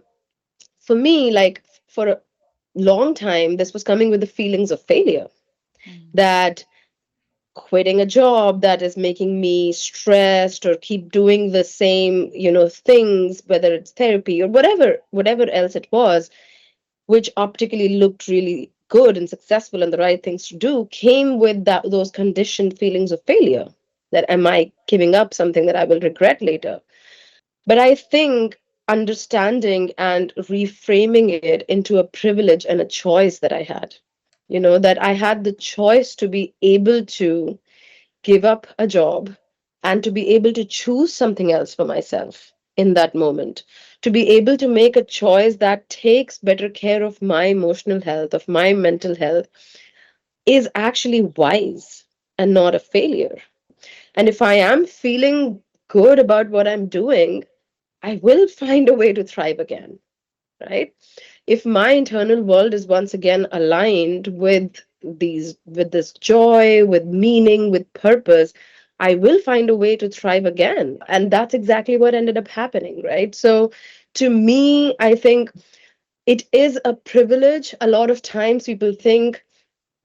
for me, like for a long time, this was coming with the feelings of failure, Mm. that quitting a job that is making me stressed, or keep doing the same, things, whether it's therapy or whatever else it was, which optically looked really good and successful and the right things to do, came with those conditioned feelings of failure. That am I giving up something that I will regret later? But I think understanding and reframing it into a privilege and a choice that I had, that I had the choice to be able to give up a job and to be able to choose something else for myself in that moment, to be able to make a choice that takes better care of my emotional health, of my mental health, is actually wise and not a failure. And if I am feeling good about what I'm doing, I will find a way to thrive again, right? If my internal world is once again aligned with this joy, with meaning, with purpose, I will find a way to thrive again. And that's exactly what ended up happening, right? So to me, I think it is a privilege. A lot of times people think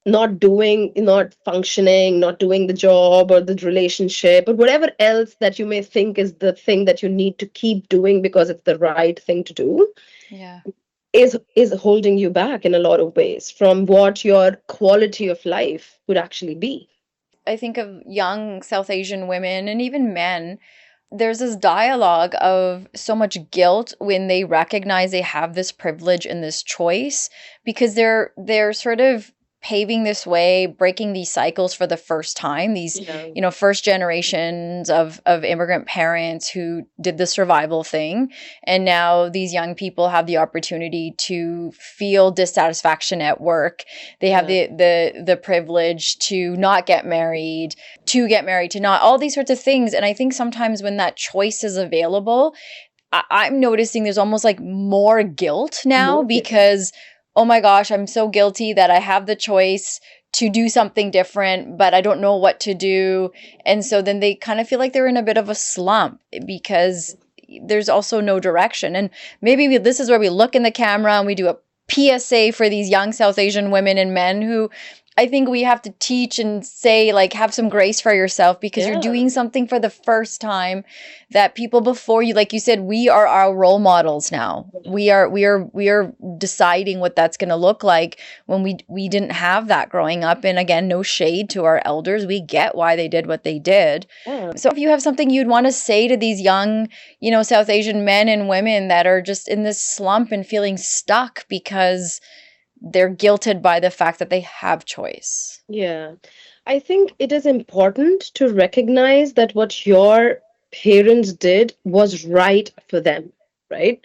not functioning, not doing the job or the relationship or whatever else that you may think is the thing that you need to keep doing because it's the right thing to do, Yeah. is holding you back in a lot of ways from what your quality of life would actually be. I think of young South Asian women and even men. There's this dialogue of so much guilt when they recognize they have this privilege and this choice, because they're sort of paving this way, breaking these cycles for the first time. These, Yeah. first generations of immigrant parents who did the survival thing, and now these young people have the opportunity to feel dissatisfaction at work. They have Yeah. the privilege to get married, to not, all these sorts of things. And I think sometimes when that choice is available, I'm noticing there's almost like more guilt now, More guilt. because, oh my gosh, I'm so guilty that I have the choice to do something different, but I don't know what to do. And so then they kind of feel like they're in a bit of a slump because there's also no direction. And maybe this is where we look in the camera and we do a PSA for these young South Asian women and men who I think we have to teach and say, like, have some grace for yourself, because you're Yeah. doing something for the first time that people before you, like you said, we are our role models now. We are deciding what that's going to look like, when we didn't have that growing up. And again, no shade to our elders. We get why they did what they did. Yeah. So if you have something you'd want to say to these young, South Asian men and women that are just in this slump and feeling stuck because they're guilted by the fact that they have choice. Yeah. I think it is important to recognize that what your parents did was right for them, right?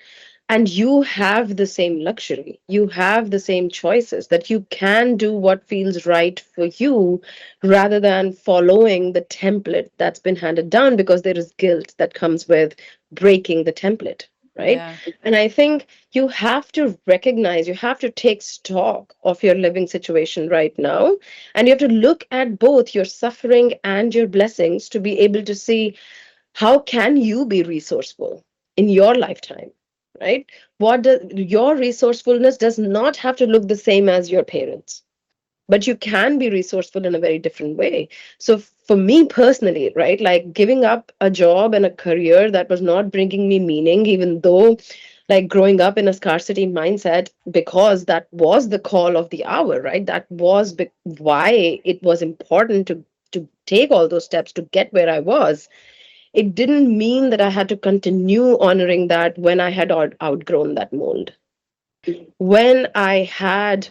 And you have the same luxury. You have the same choices, that you can do what feels right for you rather than following the template that's been handed down, because there is guilt that comes with breaking the template, right? Yeah. And I think you have to recognize, you have to take stock of your living situation right now, and you have to look at both your suffering and your blessings to be able to see how can you be resourceful in your lifetime, right? Your resourcefulness does not have to look the same as your parents, but you can be resourceful in a very different way. So for me personally, right, like giving up a job and a career that was not bringing me meaning, even though like growing up in a scarcity mindset, because that was the call of the hour, right? That was why it was important to take all those steps to get where I was. It didn't mean that I had to continue honoring that when I had outgrown that mold. When I had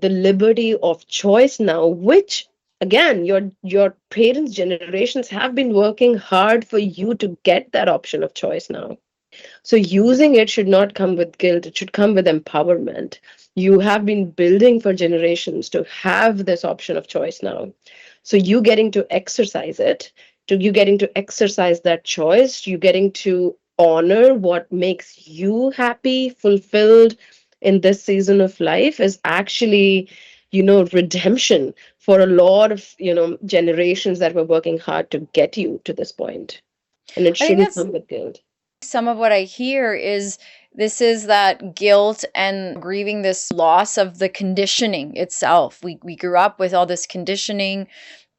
the liberty of choice now, which again, your parents' generations have been working hard for you to get that option of choice now. So using it should not come with guilt, it should come with empowerment. You have been building for generations to have this option of choice now. So you getting to exercise it, to you getting to exercise that choice, you getting to honor what makes you happy, fulfilled in this season of life is actually, redemption for a lot of, generations that were working hard to get you to this point. And it I think shouldn't that's come with guilt. some of what I hear is this is that guilt and grieving this loss of the conditioning itself. We grew up with all this conditioning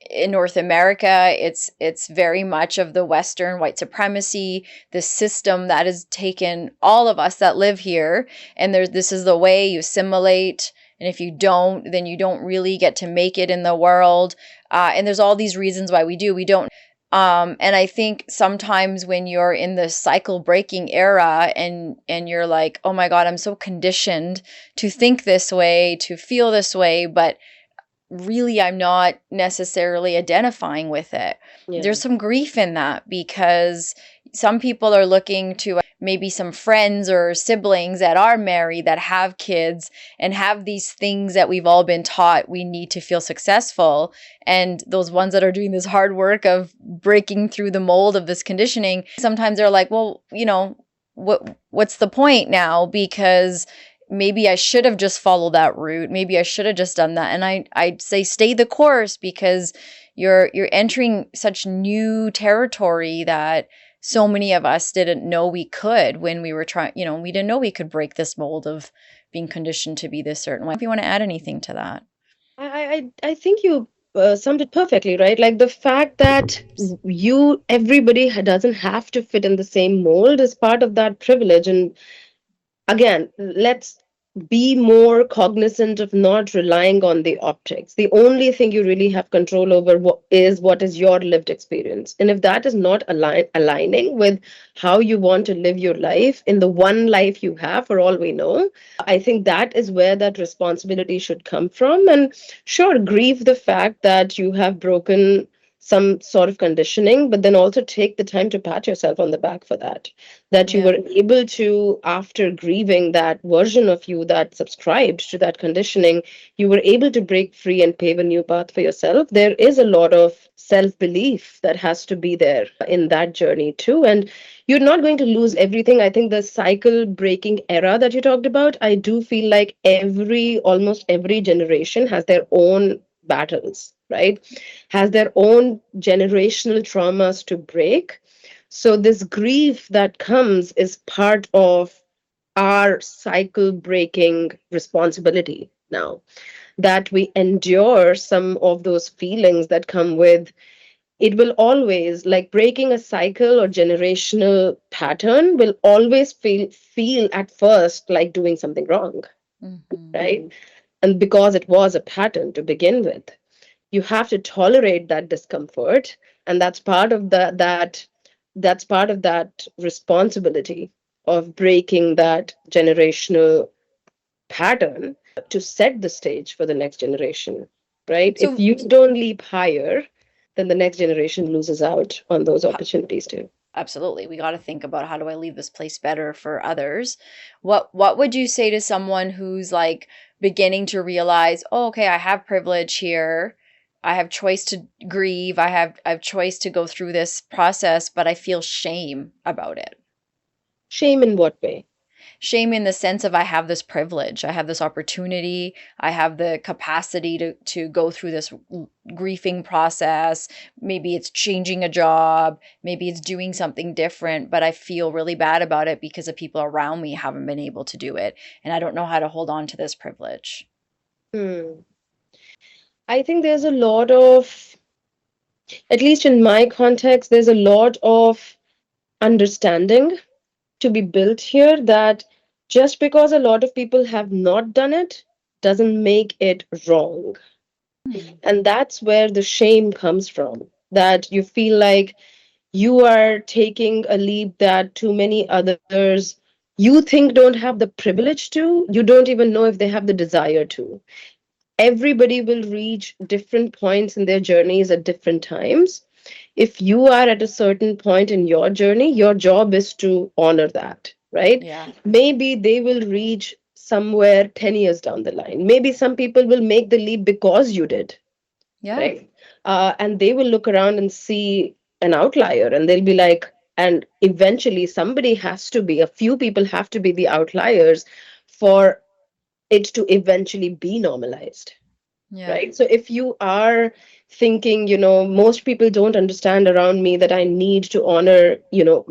in North America. It's very much of the Western white supremacy, the system that has taken all of us that live here, and there's this is the way you assimilate. And if you don't, then you don't really get to make it in the world. And there's all these reasons why we don't. And I think sometimes when you're in the cycle breaking era and you're like, oh my God, I'm so conditioned to think this way, to feel this way, but really I'm not necessarily identifying with it. Yeah. There's some grief in that because some people are looking to maybe some friends or siblings that are married that have kids and have these things that we've all been taught we need to feel successful, and those ones that are doing this hard work of breaking through the mold of this conditioning, sometimes they're like, well, what's the point now, because maybe I should have just followed that route. Maybe I should have just done that. And I'd say stay the course because you're entering such new territory that so many of us didn't know we could when we were trying, we didn't know we could break this mold of being conditioned to be this certain way. If you want to add anything to that. I think you summed it perfectly, right? Like the fact that everybody doesn't have to fit in the same mold is part of that privilege. And again, let's be more cognizant of not relying on the optics. The only thing you really have control over what is your lived experience. And if that is not aligning with how you want to live your life in the one life you have, for all we know, I think that is where that responsibility should come from. And sure, grieve the fact that you have broken some sort of conditioning, but then also take the time to pat yourself on the back for that. That you Yeah. were able to, after grieving that version of you that subscribed to that conditioning, you were able to break free and pave a new path for yourself. There is a lot of self belief that has to be there in that journey too. And you're not going to lose everything. I think the cycle breaking era that you talked about, I do feel like almost every generation has their own battles, right? Has their own generational traumas to break. So, this grief that comes is part of our cycle breaking responsibility now, that we endure some of those feelings that come with it. Will always, like breaking a cycle or generational pattern, will always feel at first like doing something wrong, Mm-hmm. right? And because it was a pattern to begin with, you have to tolerate that discomfort, and that's part of that responsibility of breaking that generational pattern to set the stage for the next generation, right? If So you don't leap higher, then the next generation loses out on those opportunities too. absolutely. We got to think about how do I leave this place better for others? What would you say to someone who's like beginning to realize, "Oh, okay, I have privilege here. I have choice to grieve. I have choice to go through this process, but I feel shame about it." Shame in what way? Shame in the sense of I have this privilege, I have this opportunity, I have the capacity to go through this grieving process. Maybe it's changing a job, maybe it's doing something different, but I feel really bad about it because the people around me haven't been able to do it, and I don't know how to hold on to this privilege. Hmm. I think there's a lot of, at least in my context, there's a lot of understanding to be built here, that just because a lot of people have not done it doesn't make it wrong. Hmm. And that's where the shame comes from, that you feel like you are taking a leap that too many others you think don't have the privilege to, you don't even know if they have the desire to. Everybody will reach different points in their journeys at different times. If you are at a certain point in your journey, your job is to honor that, right? Yeah. Maybe they will reach somewhere 10 years down the line. Maybe some people will make the leap because you did, Yeah. right? And they will look around and see an outlier and they'll be like, and eventually somebody has to be, a few people have to be the outliers for it to eventually be normalized, Yeah. right? So if you are thinking, most people don't understand around me that I need to honor,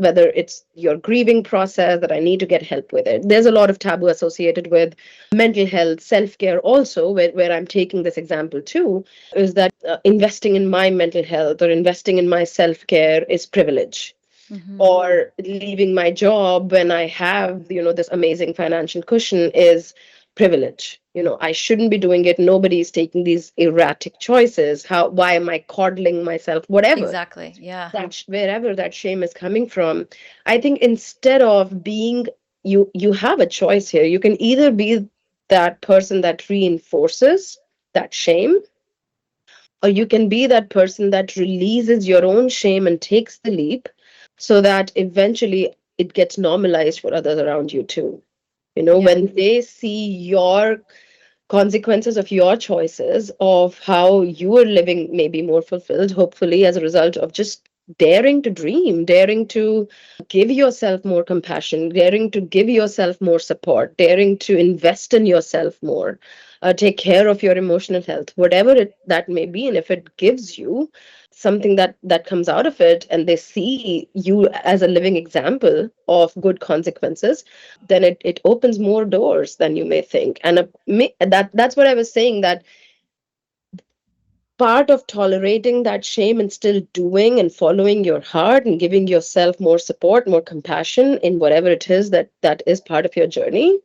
whether it's your grieving process, that I need to get help with it. There's a lot of taboo associated with mental health, self-care also, where I'm taking this example too, is that investing in my mental health or investing in my self-care is privilege, Hmm. or leaving my job when I have, this amazing financial cushion is privilege. I shouldn't be doing it. Nobody's taking these erratic choices. Why am I coddling myself? Whatever Exactly. Yeah. wherever that shame is coming from. I think instead of being, you have a choice here. You can either be that person that reinforces that shame, or you can be that person that releases your own shame and takes the leap so that eventually it gets normalized for others around you too. Yeah. When they see your consequences of your choices, of how you are living maybe more fulfilled, hopefully, as a result of just daring to dream, daring to give yourself more compassion, daring to give yourself more support, daring to invest in yourself more, take care of your emotional health, whatever that may be. And if it gives you something that comes out of it, and they see you as a living example of good consequences, then it opens more doors than you may think. And that's what I was saying, that part of tolerating that shame and still doing and following your heart and giving yourself more support, more compassion in whatever it is that is part of your journey,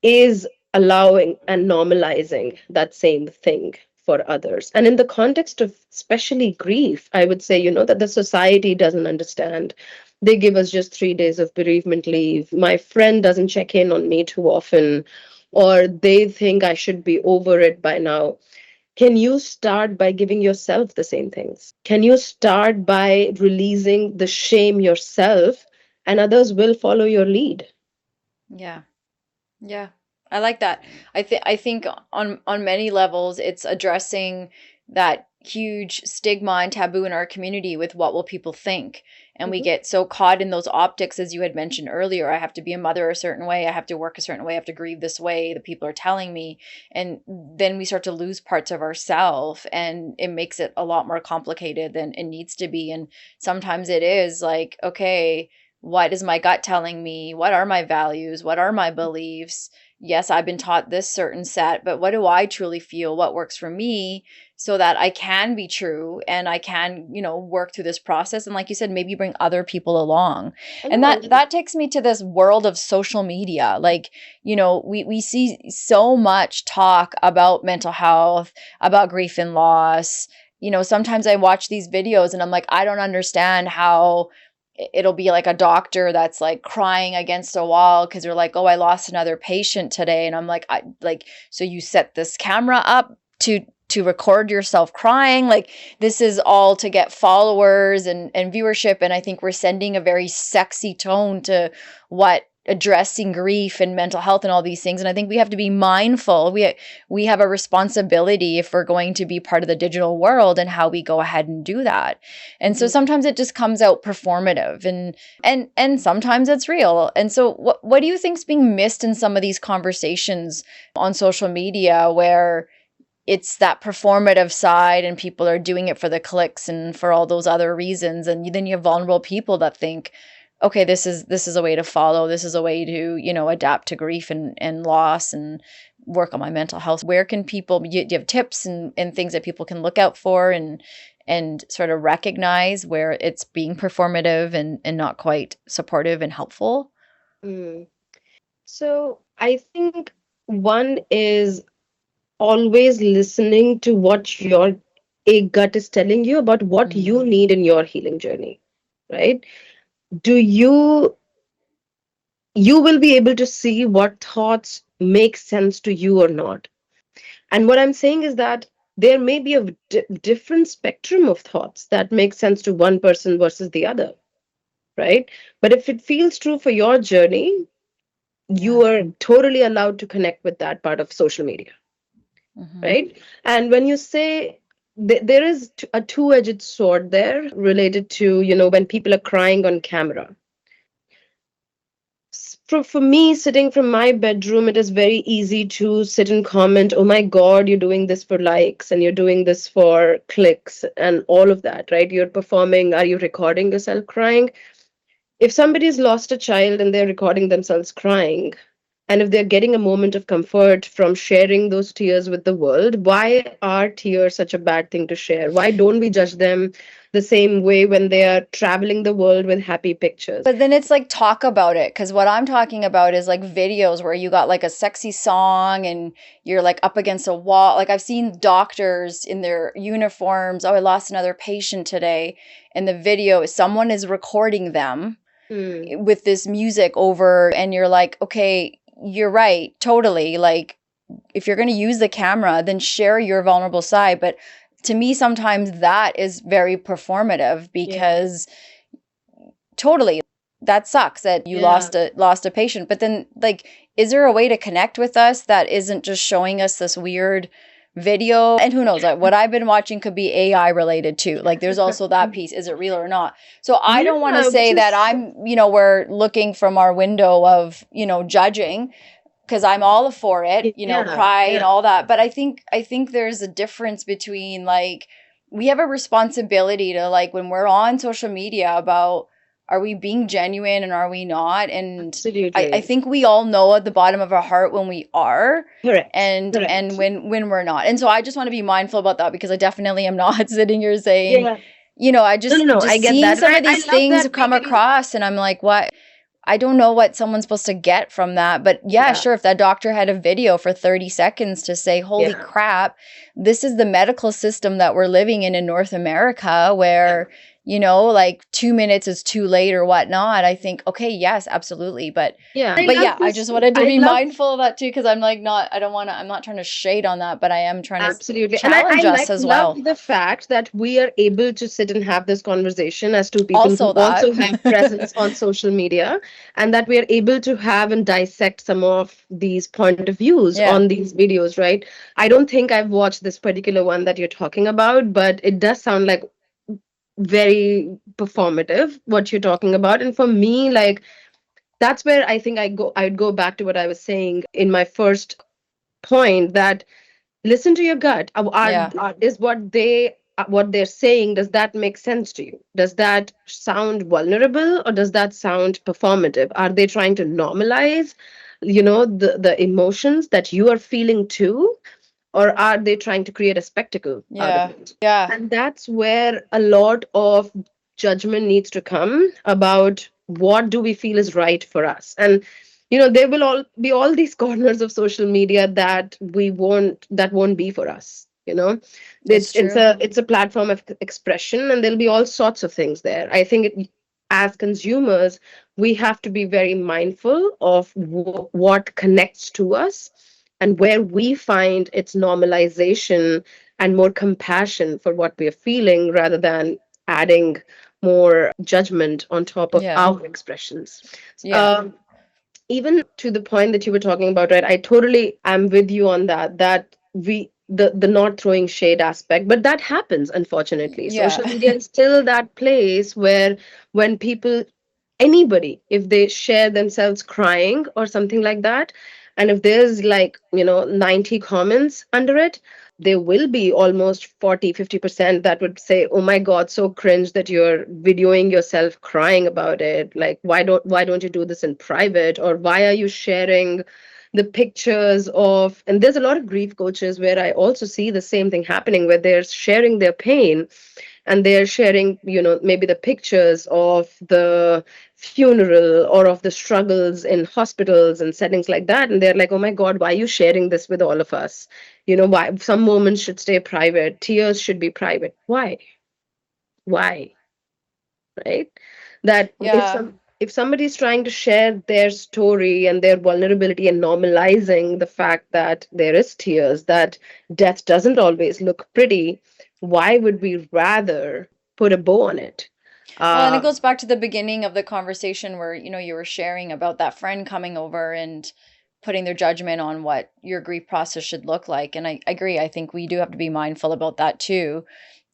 is allowing and normalizing that same thing for others. And in the context of especially grief, I would say, that the society doesn't understand. They give us just 3 days of bereavement leave. My friend doesn't check in on me too often, or they think I should be over it by now. Can you start by giving yourself the same things? Can you start by releasing the shame yourself, and others will follow your lead? Yeah. Yeah, I like that. I think on many levels it's addressing that huge stigma and taboo in our community with what will people think. And we Mhm. get so caught in those optics, as you had mentioned earlier. I have to be a mother a certain way, I have to work a certain way, I have to grieve this way, the people are telling me. And then we start to lose parts of ourself, and it makes it a lot more complicated than it needs to be. And sometimes it is like, okay, what is my gut telling me? What are my values? What are my beliefs? Yes, I've been taught this certain set, but what do I truly feel? What works for me, so that I can be true and I can, work through this process. And like you said, maybe bring other people along. I And know. that takes me to this world of social media. Like, we see so much talk about mental health, about grief and loss. Sometimes I watch these videos and I'm like, I don't understand how it'll be like a doctor that's like crying against a wall because they're like, oh, I lost another patient today. And I'm like, so you set this camera up to record yourself crying? Like, this is all to get followers and viewership. And I think we're sending a very sexy tone to what addressing grief and mental health and all these things. And I think we have to be mindful. We have a responsibility if we're going to be part of the digital world, and how we go ahead and do that. And so Mhm. sometimes it just comes out performative, and sometimes it's real. And so what do you think's being missed in some of these conversations on social media, where it's that performative side and people are doing it for the clicks and for all those other reasons, and then you have vulnerable people that think, okay, this is a way to follow, this is a way to, adapt to grief and loss and work on my mental health. Where can people, do you have tips and things that people can look out for, and sort of recognize where it's being performative and not quite supportive and helpful? Mm. So I think one is always listening to what your a gut is telling you about what Mm, you need in your healing journey, right? Do you will be able to see what thoughts make sense to you or not. And what I'm saying is that there may be a different spectrum of thoughts that make sense to one person versus the other, right? But if it feels true for your journey, you Yeah. are totally allowed to connect with that part of social media, Hmm. right? And when you say there is a two-edged sword there related to, when people are crying on camera. For me, sitting from my bedroom, it is very easy to sit and comment, oh my God, you're doing this for likes and you're doing this for clicks and all of that, right? You're performing, are you recording yourself crying? If somebody's lost a child and they're recording themselves crying, and if they're getting a moment of comfort from sharing those tears with the world, why are tears such a bad thing to share? Why don't we judge them the same way when they are traveling the world with happy pictures? But then it's like talk about it, because what I'm talking about is like videos where you got like a sexy song and you're like up against a wall. Like I've seen doctors in their uniforms. Oh, I lost another patient today. And the video, someone is recording them Hmm. with this music over, and you're like, okay, you're right, totally. Like if you're going to use the camera, then share your vulnerable side. But to me, sometimes that is very performative Yeah. because totally that sucks that you Yeah. lost a patient, but then like is there a way to connect with us that isn't just showing us this weird video? And who knows, like what I've been watching could be AI related too. Like there's also that piece, is it real or not? So I don't want to Yeah, which say that is we're looking from our window of judging, because I'm all for it, yeah, cry and yeah, all that. But I think there's a difference between like we have a responsibility to like when we're on social media about are we being genuine and are we not? And I absolutely. think we all know at the bottom of our heart when we are Correct. and Correct. when we're not. And so I just want to be mindful about that because I definitely am not sitting here saying, Yeah. I No, no, just no. I just get seeing that. And some of I these love things that we come can, across and I'm like, what? I don't know what someone's supposed to get from that. But yeah, yeah, sure, if that doctor had a video for 30 seconds to say, holy yeah, crap, this is the medical system that we're living in North America, yeah, where, like 2 minutes is too late or whatnot. I think, okay, yes, absolutely. But yeah. I but love yeah, I this. just wanted to I be love mindful of that too, because I'm like not, I don't want to, I'm not trying to shade on that, but I am trying to Absolutely. And I challenge us like as love well. the fact that we are able to sit and have this conversation as two people who Also that. also have presence on social media, and that we are able to have and dissect some of these point of views on Yeah. these videos, right? I don't think I've watched this particular one that you're talking about, but it does sound like very performative what you're talking about. And for me, like that's where I think I'd go back to what I was saying in my first point, that listen to your gut. Yeah. Is what they're saying, does that make sense to you? Does that sound vulnerable or does that sound performative? Are they trying to normalize, the emotions that you are feeling too, or are they trying to create a spectacle out of Yeah. it? Yeah. And that's where a lot of judgment needs to come about what do we feel is right for us. And there will all be all these corners of social media that won't be for us. It's It's true. a platform of expression, and there'll be all sorts of things there. I think as consumers, we have to be very mindful of what connects to us and where we find its normalization and more compassion for what we are feeling, rather than adding more judgment on top of Yeah. our expressions. Yeah. Um, Even to the point that you were talking about, right? I totally am with you on that. That the not throwing shade aspect, but that happens, unfortunately. Yeah. Social media is still that place where when people, anybody, if they share themselves crying or something like that, and if there's like 90 comments under it, there will be almost 40-50% that would say, oh my God, so cringe that you're videoing yourself crying about it. Like, why don't you do this in private? Or why are you sharing the pictures of, and there's a lot of grief coaches where I also see the same thing happening, where they're sharing their pain, and they're sharing maybe the pictures of the funeral or of the struggles in hospitals and settings like that, and they're like, oh my God, why are you sharing this with all of us? Why some moments should stay private, tears should be private. Why? Right? That Yeah. if somebody's trying to share their story and their vulnerability and normalizing the fact that there is tears, that death doesn't always look pretty, why would we rather put a bow on it? Well, and it Uh, goes back to the beginning of the conversation where, you were sharing about that friend coming over and putting their judgment on what your grief process should look like. And I agree. I think we do have to be mindful about that too.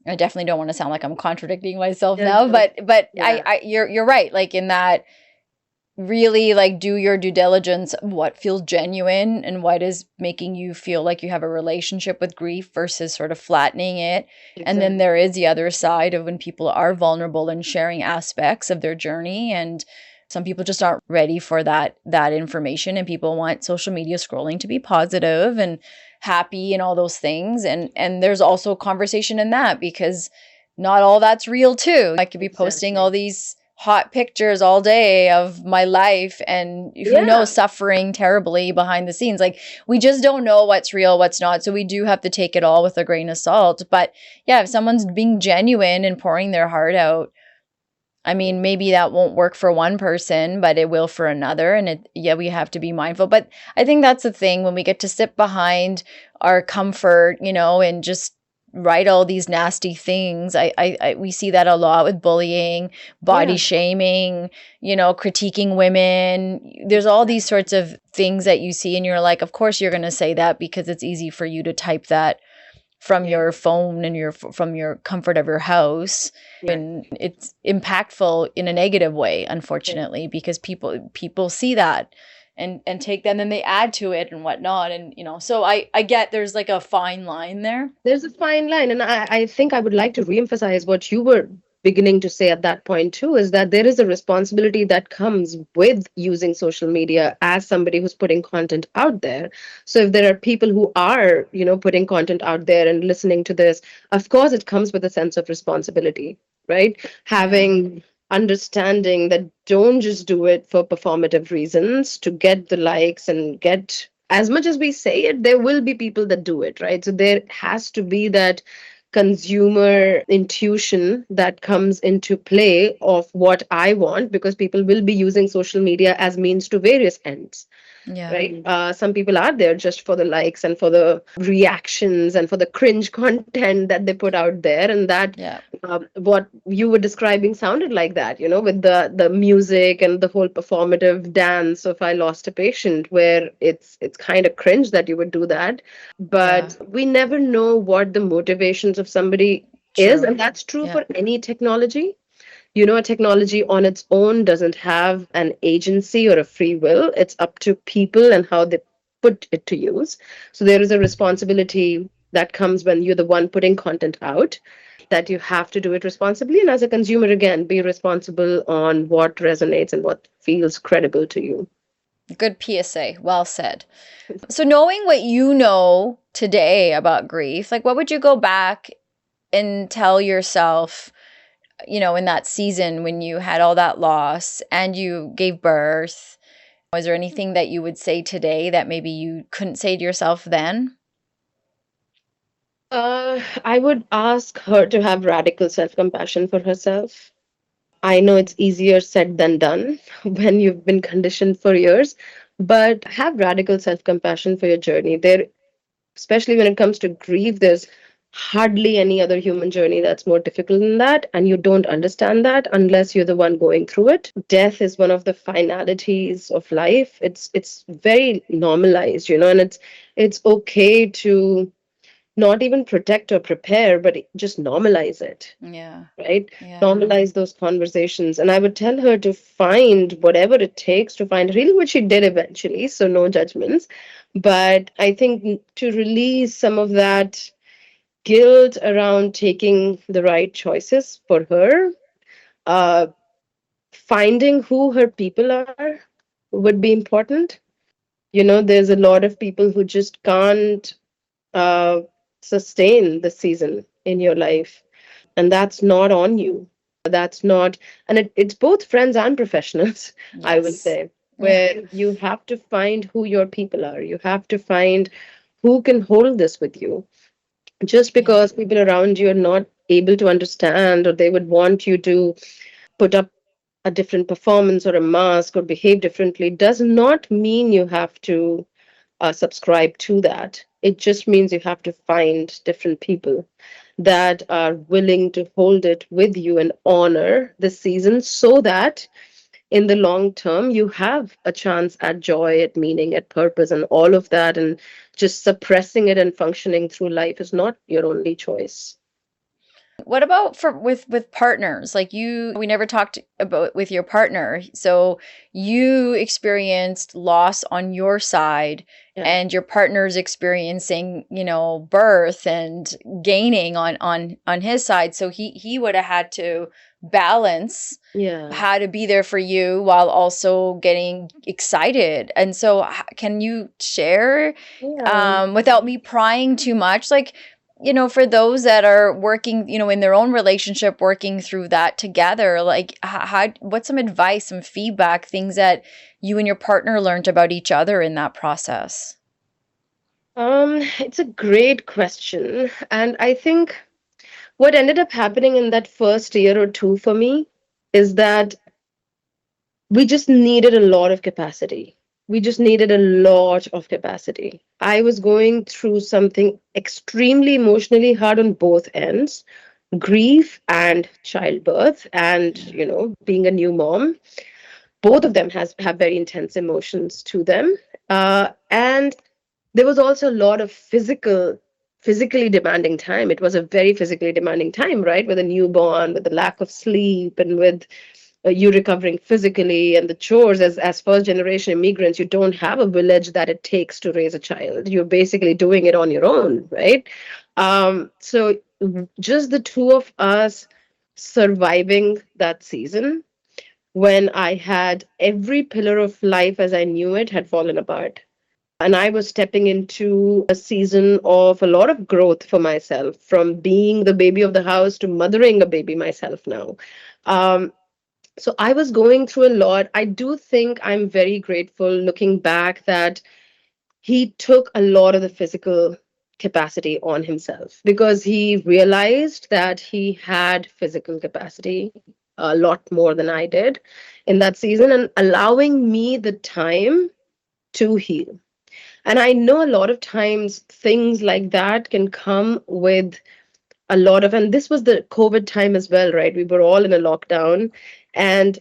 I definitely don't want to sound like I'm contradicting myself yeah, now, but yeah, you're right. Like in that, really like do your due diligence, what feels genuine and what is making you feel like you have a relationship with grief versus sort of flattening it. And then exactly. there is the other side of when people are vulnerable and sharing aspects of their journey, and some people just aren't ready for that information, and people want social media scrolling to be positive and happy and all those things, and there's also conversation in that because not all that's real too. I could be posting all Exactly. these hot pictures all day of my life and who Yeah, knows, suffering terribly behind the scenes. Like we just don't know what's real, what's not. So we do have to take it all with a grain of salt. But yeah, if someone's being genuine and pouring their heart out, I mean, maybe that won't work for one person, but it will for another. And yeah, we have to be mindful. But I think that's the thing when we get to sit behind our comfort, and just write all these nasty things. We see that a lot with bullying, body yeah, shaming, critiquing women. There's all these exactly. sorts of things that you see, and you're like, of course you're going to say that because it's easy for you to type that from Yeah, your phone and from your comfort of your house, yeah, and it's impactful in a negative way, yeah. unfortunately, because people see that and take that, and then they add to it and whatnot, and so I get there's like a fine line there. There's a fine line, and I think I would like to reemphasize what you were beginning to say at that point too, is that there is a responsibility that comes with using social media as somebody who's putting content out there. So if there are people who are, putting content out there and listening to this, of course it comes with a sense of responsibility, right? Yeah. Having understanding that don't just do it for performative reasons to get the likes and get, as much as we say it, there will be people that do it, right? So there has to be that consumer intuition that comes into play of what I want, because people will be using social media as means to various ends, Yeah. right? Some people are there just for the likes and for the reactions and for the cringe content that they put out there, and that Yeah. what you were describing sounded like that, with the music and the whole performative dance of "I lost a patient," where it's kind of cringe that you would do that, Yeah. but we never know what the motivations of somebody is, True. and that's true Yeah. for any technology. A technology on its own doesn't have an agency or a free will. It's up to people and how they put it to use. So there is a responsibility that comes when you're the one putting content out, that you have to do it responsibly. And as a consumer, again, be responsible on what resonates and what feels credible to you. Good PSA. Well said. So knowing what you know today about grief, like what would you go back and tell yourself, in that season when you had all that loss and you gave birth? Was there anything that you would say today that maybe you couldn't say to yourself then? I would ask her to have radical self compassion for herself. I know it's easier said than done when you've been conditioned for years, but have radical self compassion for your journey. There, especially when it comes to grief, there's hardly any other human journey that's more difficult than that, and you don't understand that unless you're the one going through it. Death is one of the finalities of life. It's very normalized, and it's okay to not even protect or prepare, but just normalize it, Yeah. right? Yeah. Normalize those conversations. And I would tell her to find whatever it takes to find really what she did eventually. So no judgments. But I think to release some of that guilt around taking the right choices for her, uh, finding who her people are would be important. There's a lot of people who just can't uh, sustain the season in your life, and that's not on you. That's not, and it's both friends and professionals, I would Yes. say, Yeah. where you have to find who your people are. You have to find who can hold this with you. Just Yeah. because people around you are not able to understand, or they would want you to put up a different performance or a mask or behave differently, does not mean you have to subscribe to that. It just means you have to find different people that are willing to hold it with you and honor the season so that in the long term you have a chance at joy, at meaning, at purpose, and all of that. And just suppressing it and functioning through life is not your only choice. What about for with partners? Like you, we never talked about with your partner. So you experienced loss on your side Yeah. and your partner's experiencing, birth and gaining on his side. So he would have had to balance Yeah. how to be there for you while also getting excited. And so can you share Yeah. without me prying too much, like, for those that are working, in their own relationship, working through that together, like what's some advice, some feedback, things that you and your partner learned about each other in that process? It's a great question. And I think what ended up happening in that first year or two for me is that we just needed a lot of capacity. We just needed a lot of capacity. I was going through something extremely emotionally hard on both ends, grief and childbirth, and, being a new mom. Both of them have very intense emotions to them. And there was also a lot of physically demanding time. It was a very physically demanding time, right? With a newborn, with the lack of sleep, and with you recovering physically and the chores. As first generation immigrants, you don't have a village that it takes to raise a child. You're basically doing it on your own, right? So just the two of us surviving that season, when I had every pillar of life as I knew it had fallen apart. And I was stepping into a season of a lot of growth for myself, from being the baby of the house to mothering a baby myself now. Um, so I was going through a lot. I do think I'm very grateful looking back that he took a lot of the physical capacity on himself, because he realized that he had physical capacity a lot more than I did in that season, and allowing me the time to heal. And I know a lot of times things like that can come with a lot of, and this was the COVID time as well, right? We were all in a lockdown, and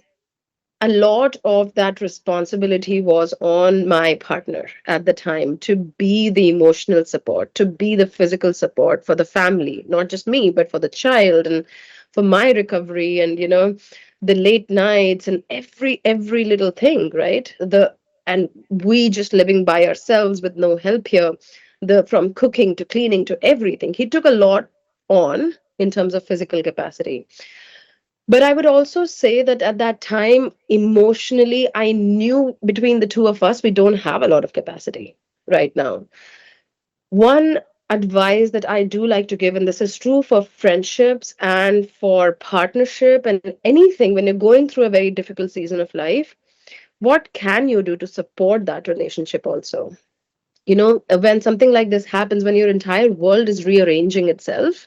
a lot of that responsibility was on my partner at the time, to be the emotional support, to be the physical support for the family, not just me, but for the child and for my recovery, and the late nights and every little thing, right? The And we just living by ourselves with no help here, the from cooking to cleaning to everything. He took a lot on in terms of physical capacity. But I would also say that at that time, emotionally, I knew between the two of us, we don't have a lot of capacity right now. One advice that I do like to give, and this is true for friendships and for partnership and anything, when you're going through a very difficult season of life, what can you do to support that relationship also? When something like this happens, when your entire world is rearranging itself,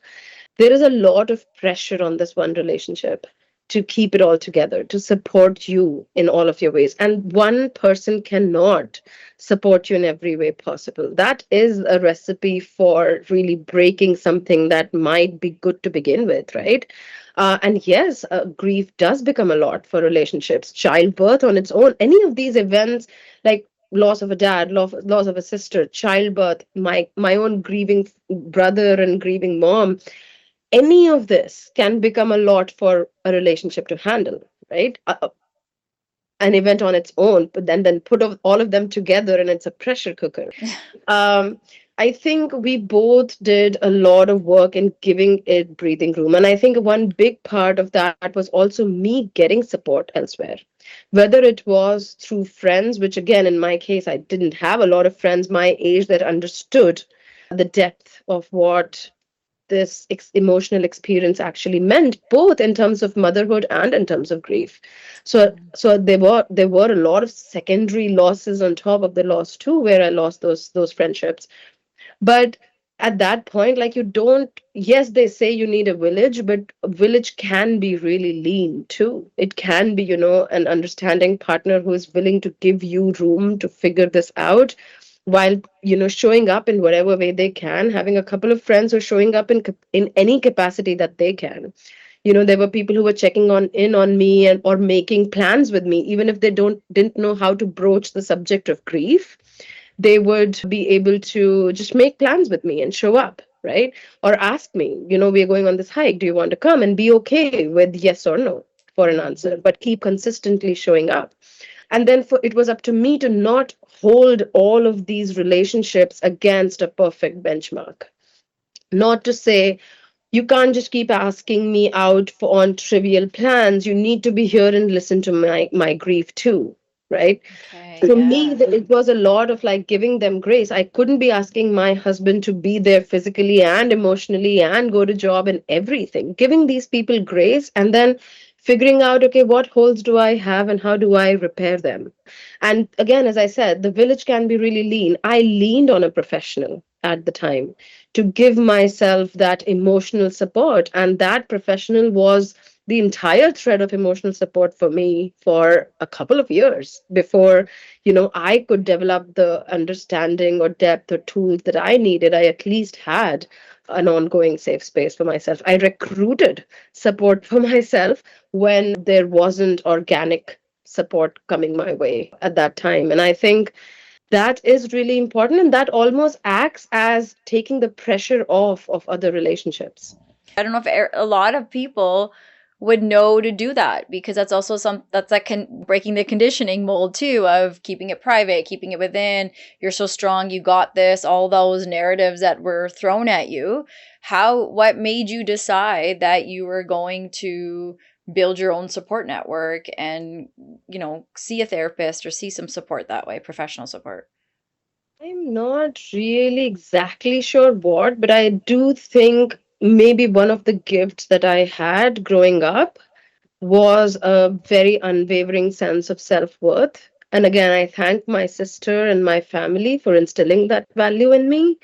there is a lot of pressure on this one relationship to keep it all together, to support you in all of your ways. And one person cannot support you in every way possible. That is a recipe for really breaking something that might be good to begin with, right? And yes, grief does become a lot for relationships. Childbirth on its own, any of these events, like loss of a dad, loss of a sister, childbirth, my own grieving brother and grieving mom, any of this can become a lot for a relationship to handle, right? An event on its own, but then put all of them together and it's a pressure cooker. um, I think we both did a lot of work in giving it breathing room, and I think one big part of that was also me getting support elsewhere, whether it was through friends, which again in my case I didn't have a lot of friends my age that understood the depth of what this emotional experience actually meant, both in terms of motherhood and in terms of grief. So there were a lot of secondary losses on top of the loss too, where I lost those friendships. But at that point, like, you don't, yes, they say you need a village, but a village can be really lean too. It can be, an understanding partner who is willing to give you room to figure this out, while showing up in whatever way they can, having a couple of friends who are showing up in any capacity that they can. There were people who were checking on in on me and or making plans with me, even if they didn't know how to broach the subject of grief. They would be able to just make plans with me and show up, right? Or ask me, we're going on this hike, do you want to come, and be okay with yes or no for an answer, but keep consistently showing up. And then it was up to me to not hold all of these relationships against a perfect benchmark. Not to say, you can't just keep asking me out for on trivial plans. You need to be here and listen to my grief too, right? Okay, For me, yeah. it was a lot of like giving them grace. I couldn't be asking my husband to be there physically and emotionally and go to job and everything. Giving these people grace and then figuring out, okay, what holes do I have and how do I repair them? And again, as I said, the village can be really lean. I leaned on a professional at the time to give myself that emotional support. And that professional was the entire thread of emotional support for me for a couple of years before I could develop the understanding or depth or tools that I needed. I at least had an ongoing safe space for myself. I recruited support for myself when there wasn't organic support coming my way at that time. And I think that is really important. And that almost acts as taking the pressure off of other relationships. I don't know if a lot of people would know to do that, because that's also that's like breaking the conditioning mold too, of keeping it private, keeping it within. You're so strong, you got this, all those narratives that were thrown at you. What made you decide that you were going to build your own support network and, see a therapist or see some support that way, professional support? I'm not really exactly sure what, but I do think maybe one of the gifts that I had growing up was a very unwavering sense of self worth. And again, I thank my sister and my family for instilling that value in me,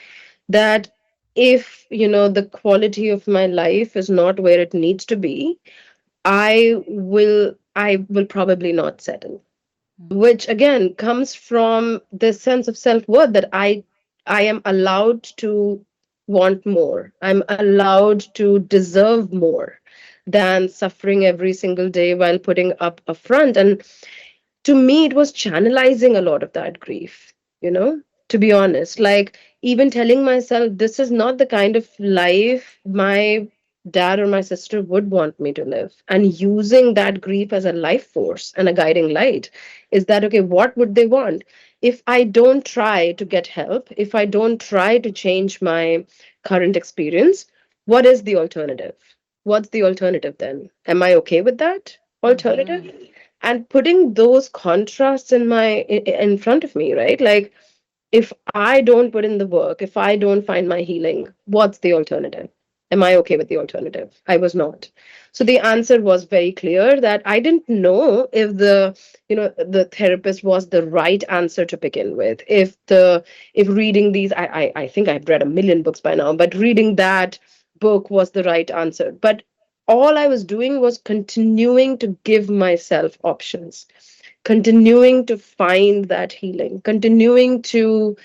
that if, the quality of my life is not where it needs to be, I will probably not settle, which again comes from this sense of self-worth that I am allowed to want more. I'm allowed to deserve more than suffering every single day while putting up a front. And to me, it was channelizing a lot of that grief, to be honest. Like, even telling myself, this is not the kind of life my dad or my sister would want me to live. And using that grief as a life force and a guiding light is that, okay, what would they want? If I don't try to get help, if I don't try to change my current experience, what is the alternative? What's the alternative then? Am I okay with that Mm-hmm. alternative? And putting those contrasts in front of me, right? Like, if I don't put in the work, if I don't find my healing, what's the alternative? Am I okay with the alternative? I was not. So the answer was very clear that I didn't know if the therapist was the right answer to begin with. If reading these, I think I've read a million books by now, but reading that book was the right answer. But all I was doing was continuing to give myself options, continuing to find that healing, continuing to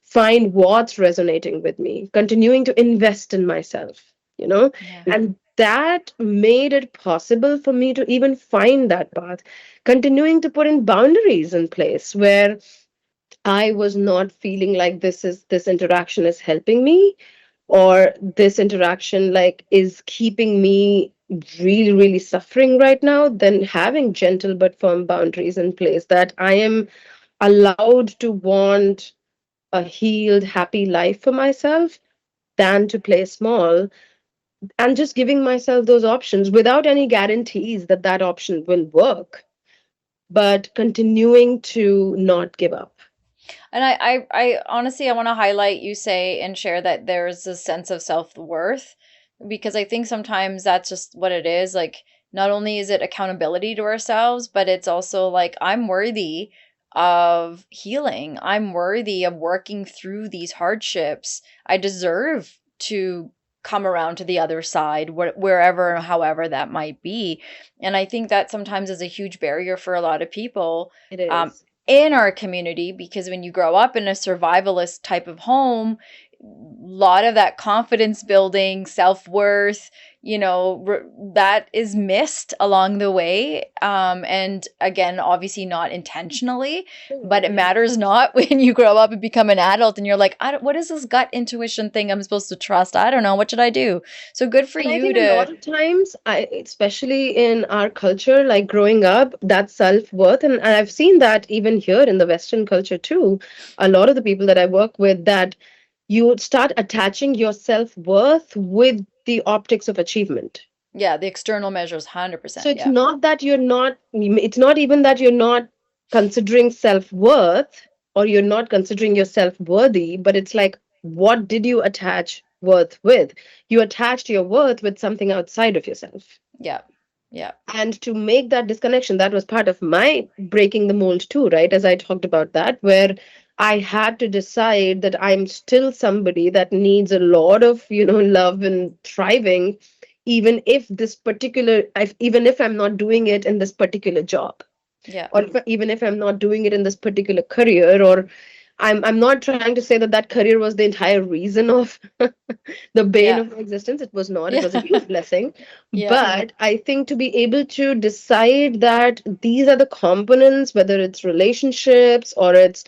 find what's resonating with me, continuing to invest in myself, Yeah. and that made it possible for me to even find that path, continuing to put in boundaries in place where I was not feeling like this interaction is helping me, or this interaction like is keeping me really really suffering right now. Then having gentle but firm boundaries in place, that I am allowed to want a healed happy life for myself than to play small, and just giving myself those options without any guarantees that that option will work, but continuing to not give up. And I honestly, I want to highlight you say and share that there's a sense of self-worth, because I think sometimes that's just what it is. Like, not only is it accountability to ourselves, but it's also like, I'm worthy of healing. I'm worthy of working through these hardships. I deserve to come around to the other side, wherever, however that might be. And I think that sometimes is a huge barrier for a lot of people. It Um, is. in our community, because when you grow up in a survivalist type of home, a lot of that confidence building, self-worth, that is missed along the way. And again, obviously not intentionally, but it Yeah. matters not when you grow up and become an adult and you're like, what is this gut intuition thing I'm supposed to trust? I don't know. What should I do? So good for And I you think a lot to, of times, especially in our culture, like growing up, that self-worth, and I've seen that even here in the Western culture too, a lot of the people that I work with, that you would start attaching your self-worth with the optics of achievement. yeah, the external measures, So 100%. it's Yeah. not that it's not even that you're not considering self-worth, or you're not considering yourself worthy, but it's like, what did you attach worth with? You attached your worth with something outside of yourself. Yeah. Yeah. And to make that disconnection, that was part of my breaking the mold too, right? As I talked about that, where I had to decide that I'm still somebody that needs a lot of, love and thriving, even if even if I'm not doing it in this particular job, Yeah. or even if I'm not doing it in this particular career, or I'm not trying to say that that career was the entire reason of the bane Yeah. of my existence. It was not. It was a Yeah. huge blessing. Yeah. But I think to be able to decide that these are the components, whether it's relationships or it's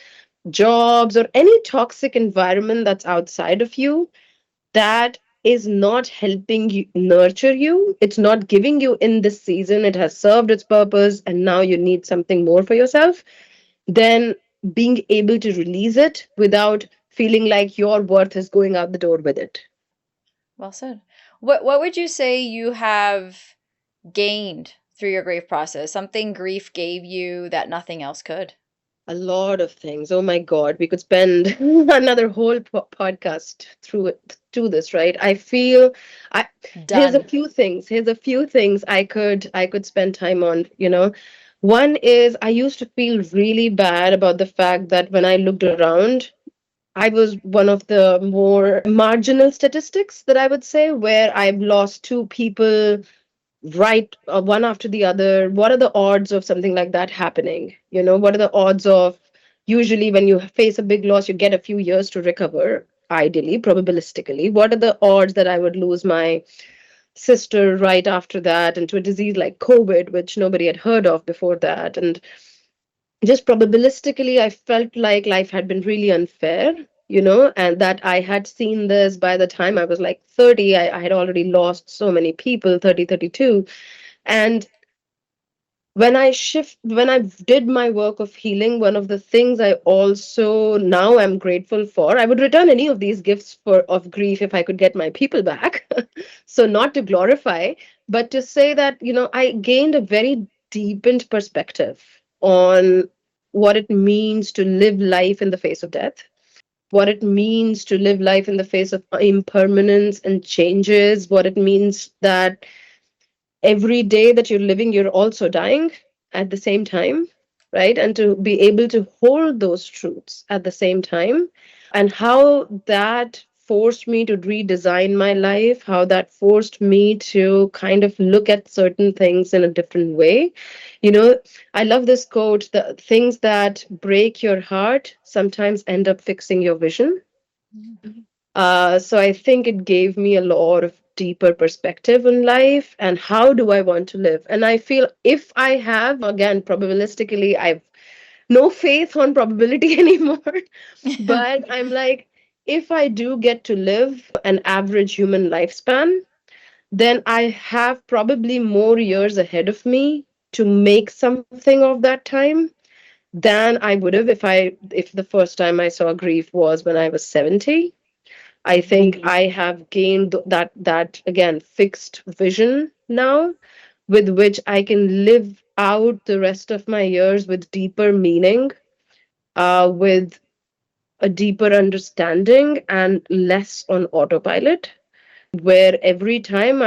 jobs or any toxic environment that's outside of you, that is not helping you nurture you. It's not giving you in this season. It has served its purpose, and now you need something more for yourself. Then being able to release it without feeling like your worth is going out the door with it. Well said. What would you say you have gained through your grief process? Something grief gave you that nothing else could? A lot of things. Oh my God, we could spend another whole podcast through it, to this, right? I feel I here's a Done. few things. Here's a few things I could spend time on. One is I used to feel really bad about the fact that when I looked around, I was one of the more marginal statistics, that I would say, where I've lost two people right, one after the other. What are the odds of something like that happening? What are the odds of, usually when you face a big loss, you get a few years to recover, ideally, probabilistically. What are the odds that I would lose my sister right after that, and to a disease like COVID, which nobody had heard of before that? And just probabilistically, I felt like life had been really unfair, and that I had seen this by the time I was like 30. I had already lost so many people, 30, 32. And when I did my work of healing, one of the things I also now am grateful for, I would return any of these gifts for of grief if I could get my people back. So not to glorify, but to say that, I gained a very deepened perspective on what it means to live life in the face of death, what it means to live life in the face of impermanence and changes, what it means that every day that you're living, you're also dying at the same time, right? And to be able to hold those truths at the same time, and how that forced me to redesign my life, how that forced me to kind of look at certain things in a different way. You know, I love this quote: the things that break your heart sometimes end up fixing your vision. So I think it gave me a lot of deeper perspective in life and how do I want to live. And I feel if I have, again, probabilistically, I've no faith on probability anymore. But I'm like, if I do get to live an average human lifespan, then I have probably more years ahead of me to make something of that time than I would have if the first time I saw grief was when I was 70. I think I have gained that again fixed vision now, with which I can live out the rest of my years with deeper meaning, with a deeper understanding and less on autopilot, where every time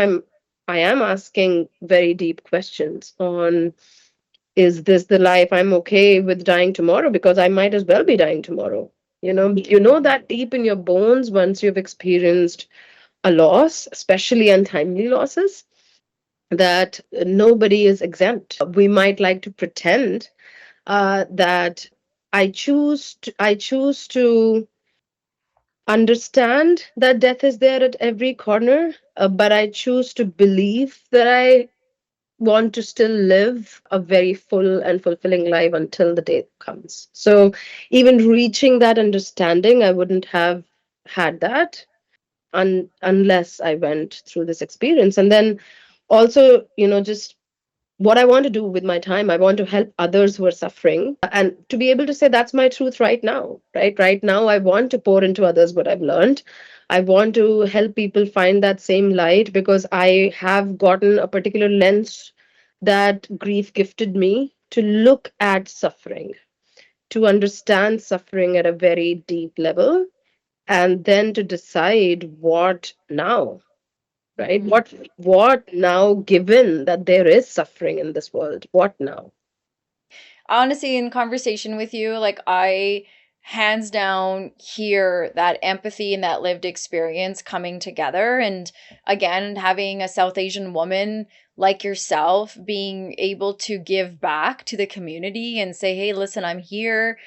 I am asking very deep questions on, is this the life? I'm okay with dying tomorrow because I might as well be dying tomorrow. You know that deep in your bones, once you've experienced a loss, especially untimely losses, that nobody is exempt. We might like to pretend that I choose to understand that death is there at every corner, but I choose to believe that I want to still live a very full and fulfilling life until the day comes. So even reaching that understanding, I wouldn't have had that unless I went through this experience. And then also, just what I want to do with my time, I want to help others who are suffering and to be able to say that's my truth right now, right? Right now, I want to pour into others what I've learned. I want to help people find that same light because I have gotten a particular lens that grief gifted me to look at suffering, to understand suffering at a very deep level, and then to decide what now, right? Mhm. What now, given that there is suffering in this world? What now? Honestly, in conversation with you, like I hands down hear that empathy and that lived experience coming together. And again, having a South Asian woman like yourself being able to give back to the community and say, hey, listen, I'm here.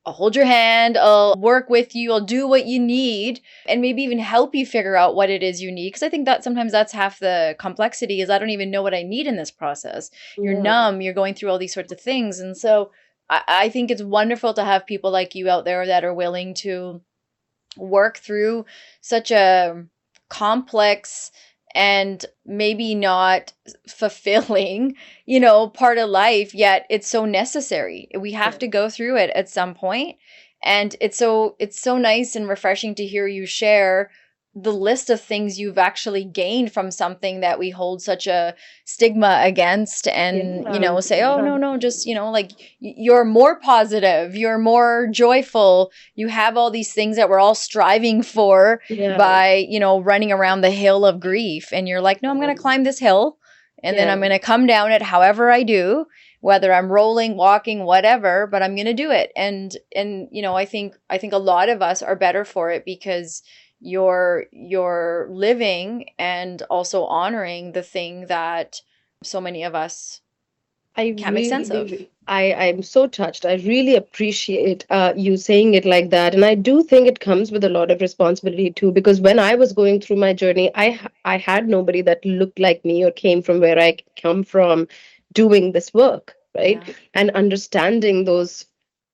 I'll hold your hand, I'll work with you, I'll do what you need, and maybe even help you figure out what it is you need. Because I think that sometimes that's half the complexity is I don't even know what I need in this process. You're Yeah. numb, you're going through all these sorts of things. And so I think it's wonderful to have people like you out there that are willing to work through such a complex and maybe not fulfilling, part of life, yet it's so necessary. We have Yeah. to go through it at some point. And it's so nice and refreshing to hear you share the list of things you've actually gained from something that we hold such a stigma against and Yeah. say, oh no no, just like you're more positive, you're more joyful, you have all these things that we're all striving for Yeah. by, running around the hill of grief. And you're like, no, I'm going to climb this hill and then I'm Yeah. going to come down it however I do, whether I'm rolling, walking, whatever, but I'm going to do it. And I think a lot of us are better for it because you're living and also honoring the thing that so many of us I can't make sense of. really, I'm so touched. I really appreciate you saying it like that, and I do think it comes with a lot of responsibility too. Because when I was going through my journey, I had nobody that looked like me or came from where I come from, doing this work, right? Yeah. And understanding those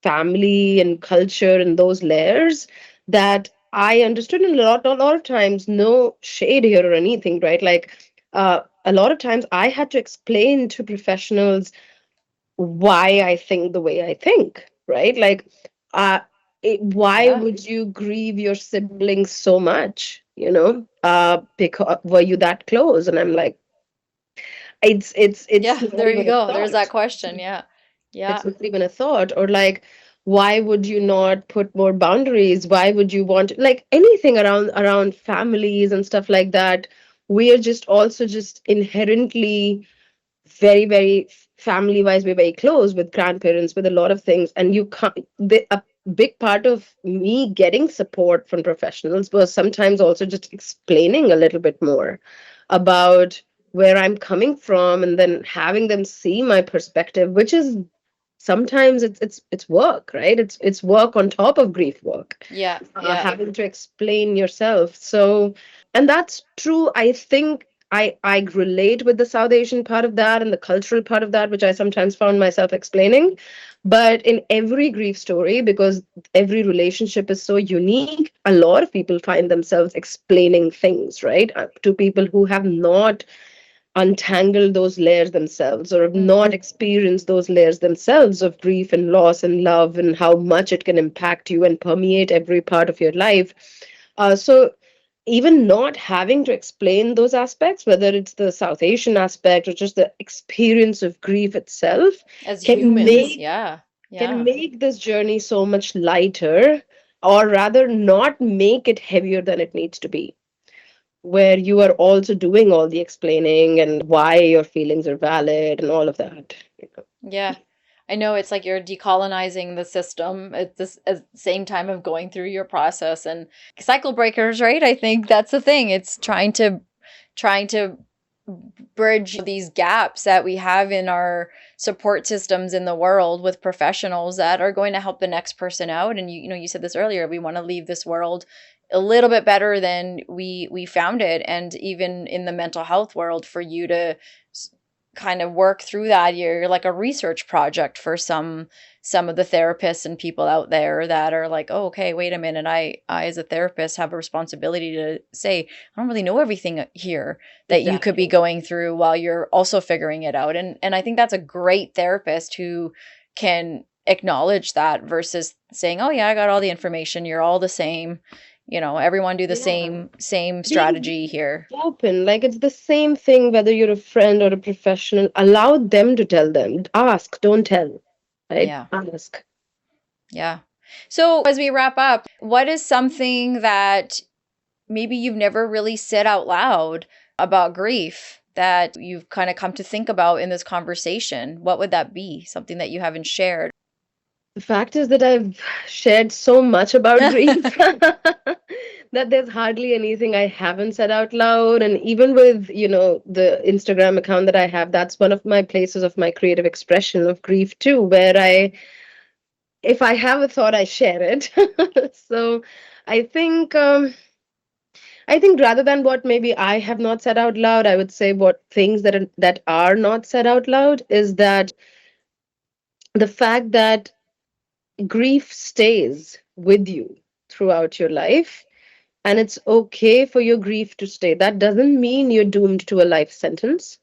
family and culture and those layers that I understood in a lot of times. No shade here or anything, right? Like. A lot of times I had to explain to professionals why I think the way I think, right? Like, uh, why Yeah. would you grieve your siblings so much? Because were you that close? And I'm like, it's Yeah, not there you even a go. There's that thought. question. Yeah. It's Yeah. not even a thought. Or like, why would you not put more boundaries? Why would you want like anything around families and stuff like that? We are just also just inherently very, very family wise, we're very close with grandparents, with a lot of things. And you can't, a big part of me getting support from professionals was sometimes also just explaining a little bit more about where I'm coming from and then having them see my perspective, which is sometimes it's work, right? It's work on top of grief work, Yeah. Yeah. having to explain yourself. So, and that's true. I think I relate with the South Asian part of that and the cultural part of that, which I sometimes found myself explaining. But in every grief story, because every relationship is so unique, a lot of people find themselves explaining things, right, to people who have not untangle those layers themselves or have Mm. not experienced those layers themselves of grief and loss and love and how much it can impact you and permeate every part of your life. So even not having to explain those aspects, whether it's the South Asian aspect or just the experience of grief itself, As can humans. make Yeah. can Yeah. make this journey so much lighter, or rather not make it heavier than it needs to be, where you are also doing all the explaining and why your feelings are valid and all of that. Yeah. I know it's like you're decolonizing the system at the same time of going through your process and cycle breakers, right? I think that's the thing. It's trying to bridge these gaps that we have in our support systems in the world with professionals that are going to help the next person out. And you know, you said this earlier, we want to leave this world a little bit better than we found it. And even in the mental health world, for you to kind of work through that, you're like a research project for some of the therapists and people out there that are like, oh, okay, wait a minute, I as a therapist have a responsibility to say, I don't really know everything here that you could be Exactly. going through while you're also figuring it out. And I think that's a great therapist who can acknowledge that versus saying, oh yeah, I got all the information, you're all the same, you know, everyone do the Yeah. same Being strategy here. open, like it's the same thing whether you're a friend or a professional. Allow them to tell them. Ask, don't tell. Right? Yeah. Ask. Yeah. So as we wrap up, what is something that maybe you've never really said out loud about grief that you've kind of come to think about in this conversation? What would that be? Something that you haven't shared? The fact is that I've shared so much about grief that there's hardly anything I haven't said out loud. And even with, the Instagram account that I have, that's one of my places of my creative expression of grief too, where if I have a thought, I share it. So I think, I think rather than what maybe I have not said out loud, I would say what things that are not said out loud is that the fact that grief stays with you throughout your life, and it's okay for your grief to stay. That doesn't mean you're doomed to a life sentence.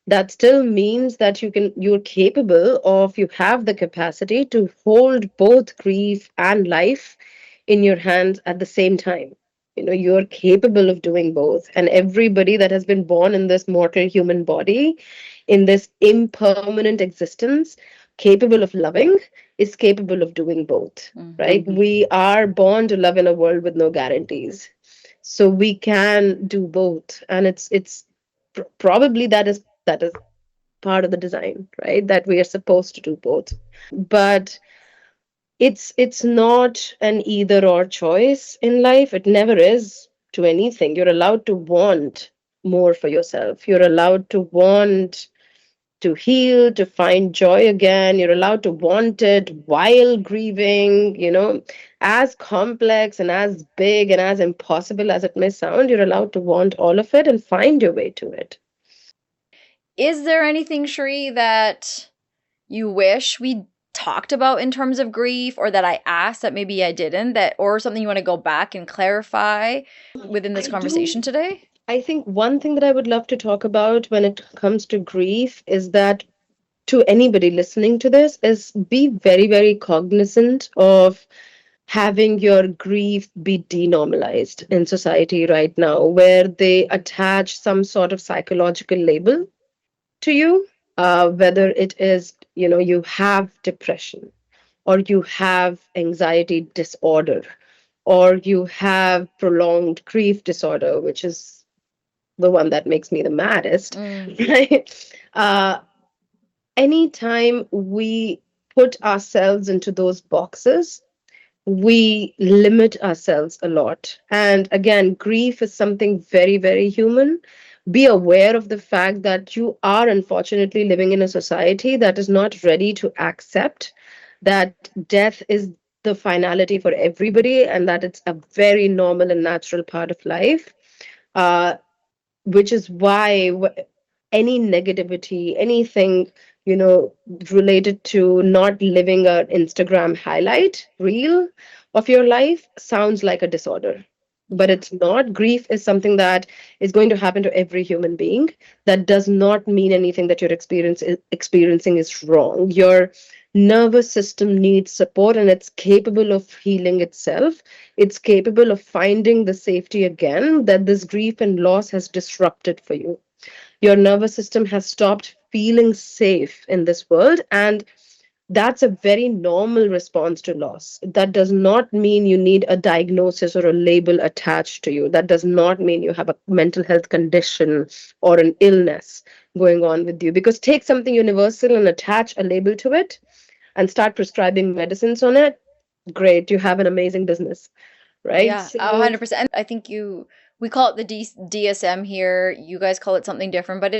That still means that you're capable of, you have the capacity to hold both grief and life in your hands at the same time. You're capable of doing both, and everybody that has been born in this mortal human body, in this impermanent existence, capable of loving, is capable of doing both. Hmm. Right? We are born to love in a world with no guarantees, so we can do both, and it's probably that is part of the design, right? That we are supposed to do both. But it's not an either or choice in life. It never is to anything. You're allowed to want more for yourself. You're allowed to want to heal, to find joy again. You're allowed to want it while grieving. As complex and as big and as impossible as it may sound, you're allowed to want all of it and find your way to it. Is there anything, Shri, that you wish we talked about in terms of grief, or that I asked that maybe I didn't, that or something you want to go back and clarify within this I do. conversation today? I think one thing that I would love to talk about when it comes to grief is that, to anybody listening to this, is be very, very cognizant of having your grief be denormalized in society right now, where they attach some sort of psychological label to you, whether it is, you have depression, or you have anxiety disorder, or you have prolonged grief disorder, which is the one that makes me the maddest, Mm, right? Anytime we put ourselves into those boxes, we limit ourselves a lot. And again, grief is something very, very human. Be aware of the fact that you are unfortunately living in a society that is not ready to accept that death is the finality for everybody, and that it's a very normal and natural part of life. Uh, which is why any negativity, anything, you know, related to not living an Instagram highlight reel of your life sounds like a disorder. But yeah. it's not. Grief is something that is going to happen to every human being. That does not mean anything that you're experiencing is wrong. Your nervous system needs support, and it's capable of healing itself. It's capable of finding the safety again that this grief and loss has disrupted for you. Your nervous system has stopped feeling safe in this world, and that's a very normal response to loss. That does not mean you need a diagnosis or a label attached to you. That does not mean you have a mental health condition or an illness going on with you. Because take something universal and attach a label to it and start prescribing medicines on it. Great, you have an amazing business, right? Yeah, So, 100%. I think you We call it the DSM here. You guys call it something different, but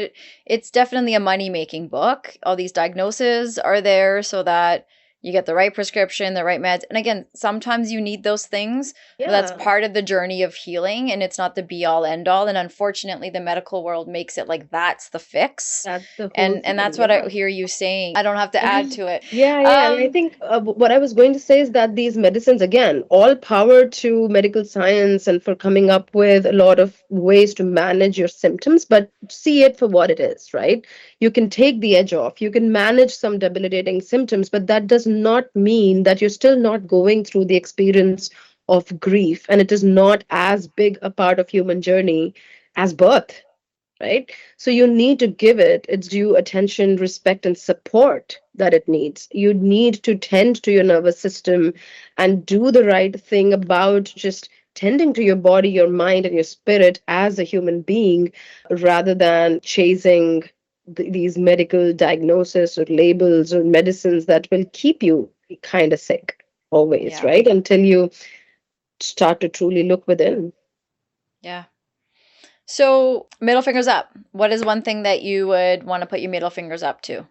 it's definitely a money-making book. All these diagnoses are there so that you get the right prescription, the right meds. And again, sometimes you need those things, but that's Yeah, part of the journey of healing and it's not the be all end all. And unfortunately, the medical world makes it like that's the fix. that's the whole And that's thing. what I Yeah. hear you saying. I don't have to add to it. Yeah, yeah. And I Um, think what I was going to say is that these medicines, again, all power to medical science and for coming up with a lot of ways to manage your symptoms, but see it for what it is, right? You can take the edge off, you can manage some debilitating symptoms, but that does not mean that you're still not going through the experience of grief. And it is not as big a part of human journey as birth, right? So you need to give it its due attention, respect, and support that it needs. You need to tend to your nervous system and do the right thing about just tending to your body, your mind, and your spirit as a human being rather than chasing these medical diagnoses or labels or medicines that will keep you kind of sick always, yeah, right? Until you start to truly look within. yeah. So, middle fingers up. What is one thing that you would want to put your middle fingers up to?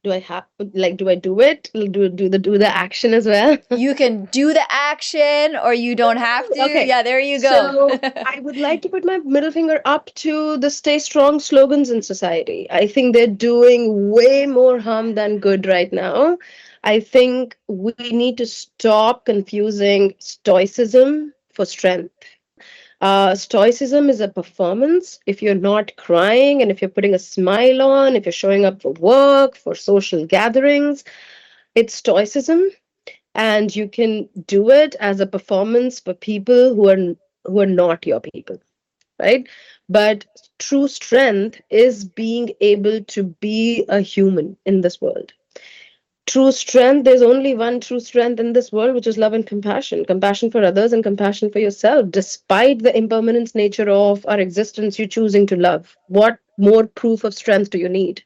Do I have like do I do it? Do the action as well? You can do the action or you don't have to. Okay. Yeah, there you go. So I would like to put my middle finger up to the stay strong slogans in society. I think they're doing way more harm than good right now. I think we need to stop confusing stoicism for strength. Stoicism is a performance. If you're not crying and if you're putting a smile on, if you're showing up for work, for social gatherings, it's stoicism, and you can do it as a performance for people who are not your people, right? But true strength is being able to be a human in this world. True strength, there's only one true strength in this world, which is love and compassion for others and compassion for yourself. Despite the impermanence nature of our existence, you choosing to love. What more proof of strength do you need?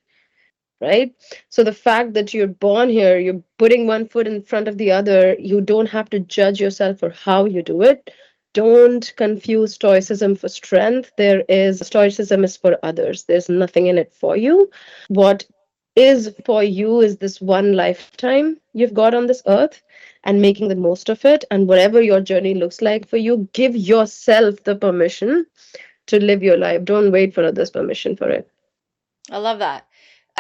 Right? So the fact that you're born here, you're putting one foot in front of the other, you don't have to judge yourself for how you do it. Don't confuse stoicism for strength. There is stoicism is for others. There's nothing in it for you. What is for you is this one lifetime you've got on this earth and making the most of it. And whatever your journey looks like for you, give yourself the permission to live your life. Don't wait for others' permission for it. I love that.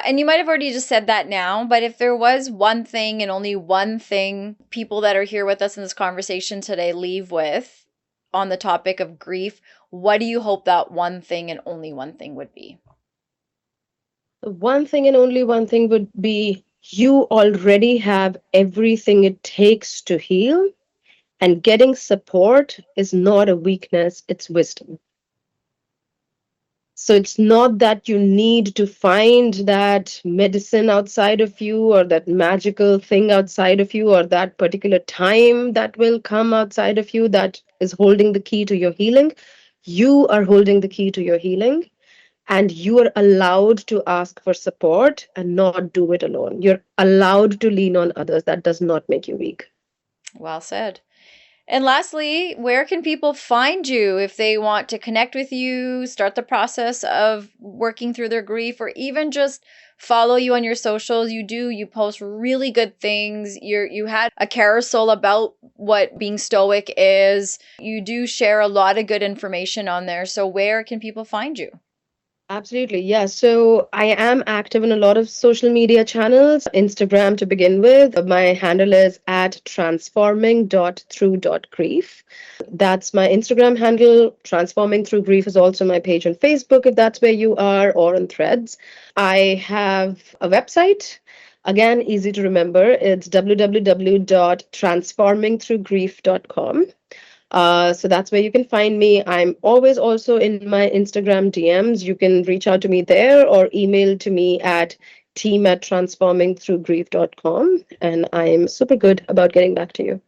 And you might have already just said that now, but if there was one thing and only one thing people that are here with us in this conversation today leave with on the topic of grief, what do you hope that one thing and only one thing would be? The one thing and only one thing would be you already have everything it takes to heal, and getting support is not a weakness, it's wisdom. So it's not that you need to find that medicine outside of you or that magical thing outside of you or that particular time that will come outside of you that is holding the key to your healing. You are holding the key to your healing, and you are allowed to ask for support and not do it alone. You're allowed to lean on others. That does not make you weak. Well said. And lastly, where can people find you if they want to connect with you, start the process of working through their grief, or even just follow you on your socials? You post really good things. You had a carousel about what being stoic is. You do share a lot of good information on there. So where can people find you? Absolutely. Yeah. So I am active in a lot of social media channels. Instagram to begin with. My handle is at transforming.through.grief. That's my Instagram handle. Transforming Through Grief is also my page on Facebook, if that's where you are, or on Threads. I have a website. Again, easy to remember. It's www.transformingthroughgrief.com. So that's where you can find me. I'm always also in my Instagram DMs. You can reach out to me there or email to me at team@transformingthroughgrief.com. And I'm super good about getting back to you.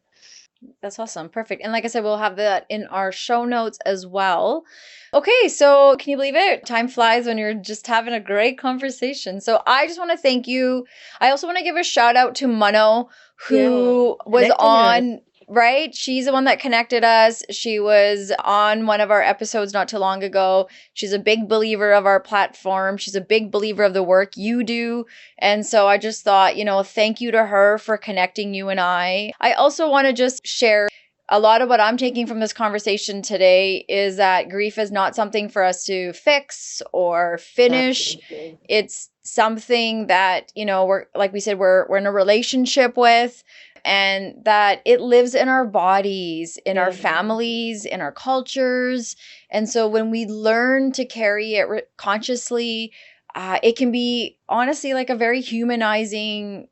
That's awesome. Perfect. And like I said, we'll have that in our show notes as well. Okay, so can you believe it? Time flies when you're just having a great conversation. So I just want to thank you. I also want to give a shout out to Mano, Yeah, who was connecting us. on right? She's the one that connected us. She was on one of our episodes not too long ago. She's a big believer of our platform. She's a big believer of the work you do. And so I just thought, thank you to her for connecting you and I. I also want to just share a lot of what I'm taking from this conversation today is that grief is not something for us to fix or finish. Absolutely. It's something that, we're, like we said, we're in a relationship with, and that it lives in our bodies, in our Yeah. families, in our cultures. And so when we learn to carry it consciously, it can be honestly like a very humanizing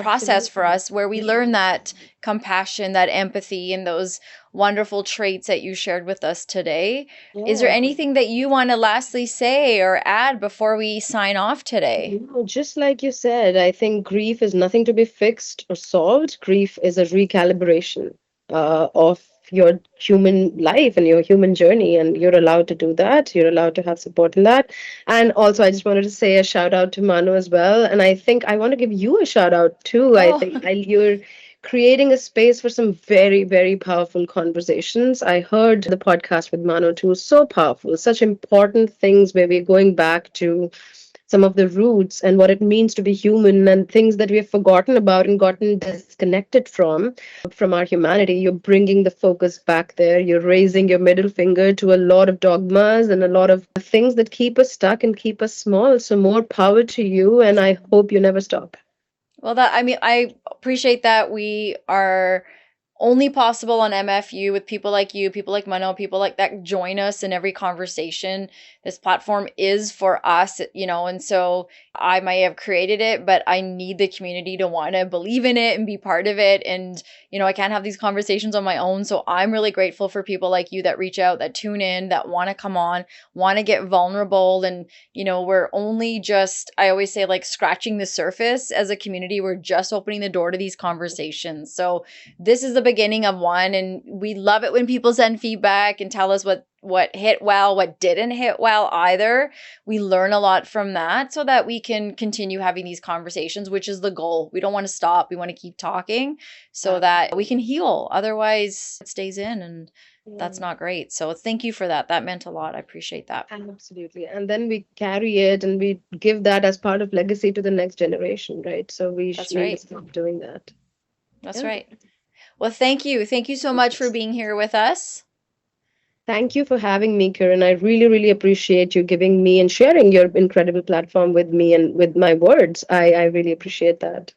process for Absolutely. us, where we Yeah. learn that compassion, that empathy, and those wonderful traits that you shared with us today. Is there Yeah. anything that you want to lastly say or add before we sign off today? No, just like you said, I think grief is nothing to be fixed or solved. Grief is a recalibration of your human life and your human journey, and you're allowed to do that. You're allowed to have support in that. And also, I just wanted to say a shout out to Manu as well. And I think I want to give you a shout out too. I think Oh, you're creating a space for some very, very powerful conversations. I heard the podcast with Manu too, so powerful, such important things where we're going back to some of the roots and what it means to be human and things that we have forgotten about and gotten disconnected from our humanity. You're bringing the focus back there. You're raising your middle finger to a lot of dogmas and a lot of things that keep us stuck and keep us small. So more power to you, and I hope you never stop. well, I appreciate that. We are only possible on MFU with people like you, people like Mano, people like that join us in every conversation. This platform is for us, and so I might have created it, but I need the community to want to believe in it and be part of it. And, I can't have these conversations on my own. So I'm really grateful for people like you that reach out, that tune in, that want to come on, want to get vulnerable. And, we're only just, I always say, like scratching the surface as a community. We're just opening the door to these conversations. So this is the beginning of one, and we love it when people send feedback and tell us what hit well, what didn't hit well either. We learn a lot from that so that we can continue having these conversations, which is the goal. We don't want to stop. We want to keep talking so that we can heal. Otherwise it stays in, and that's Yeah, not great. So thank you for that. That meant a lot. I appreciate that. absolutely. And then we carry it and we give that as part of legacy to the next generation, right? So That's need to right. stop doing that. That's Yeah. right. Well, thank you. Thank you so much for being here with us. Thank you for having me, Kiran. I really, really appreciate you giving me and sharing your incredible platform with me and with my words. I really appreciate that.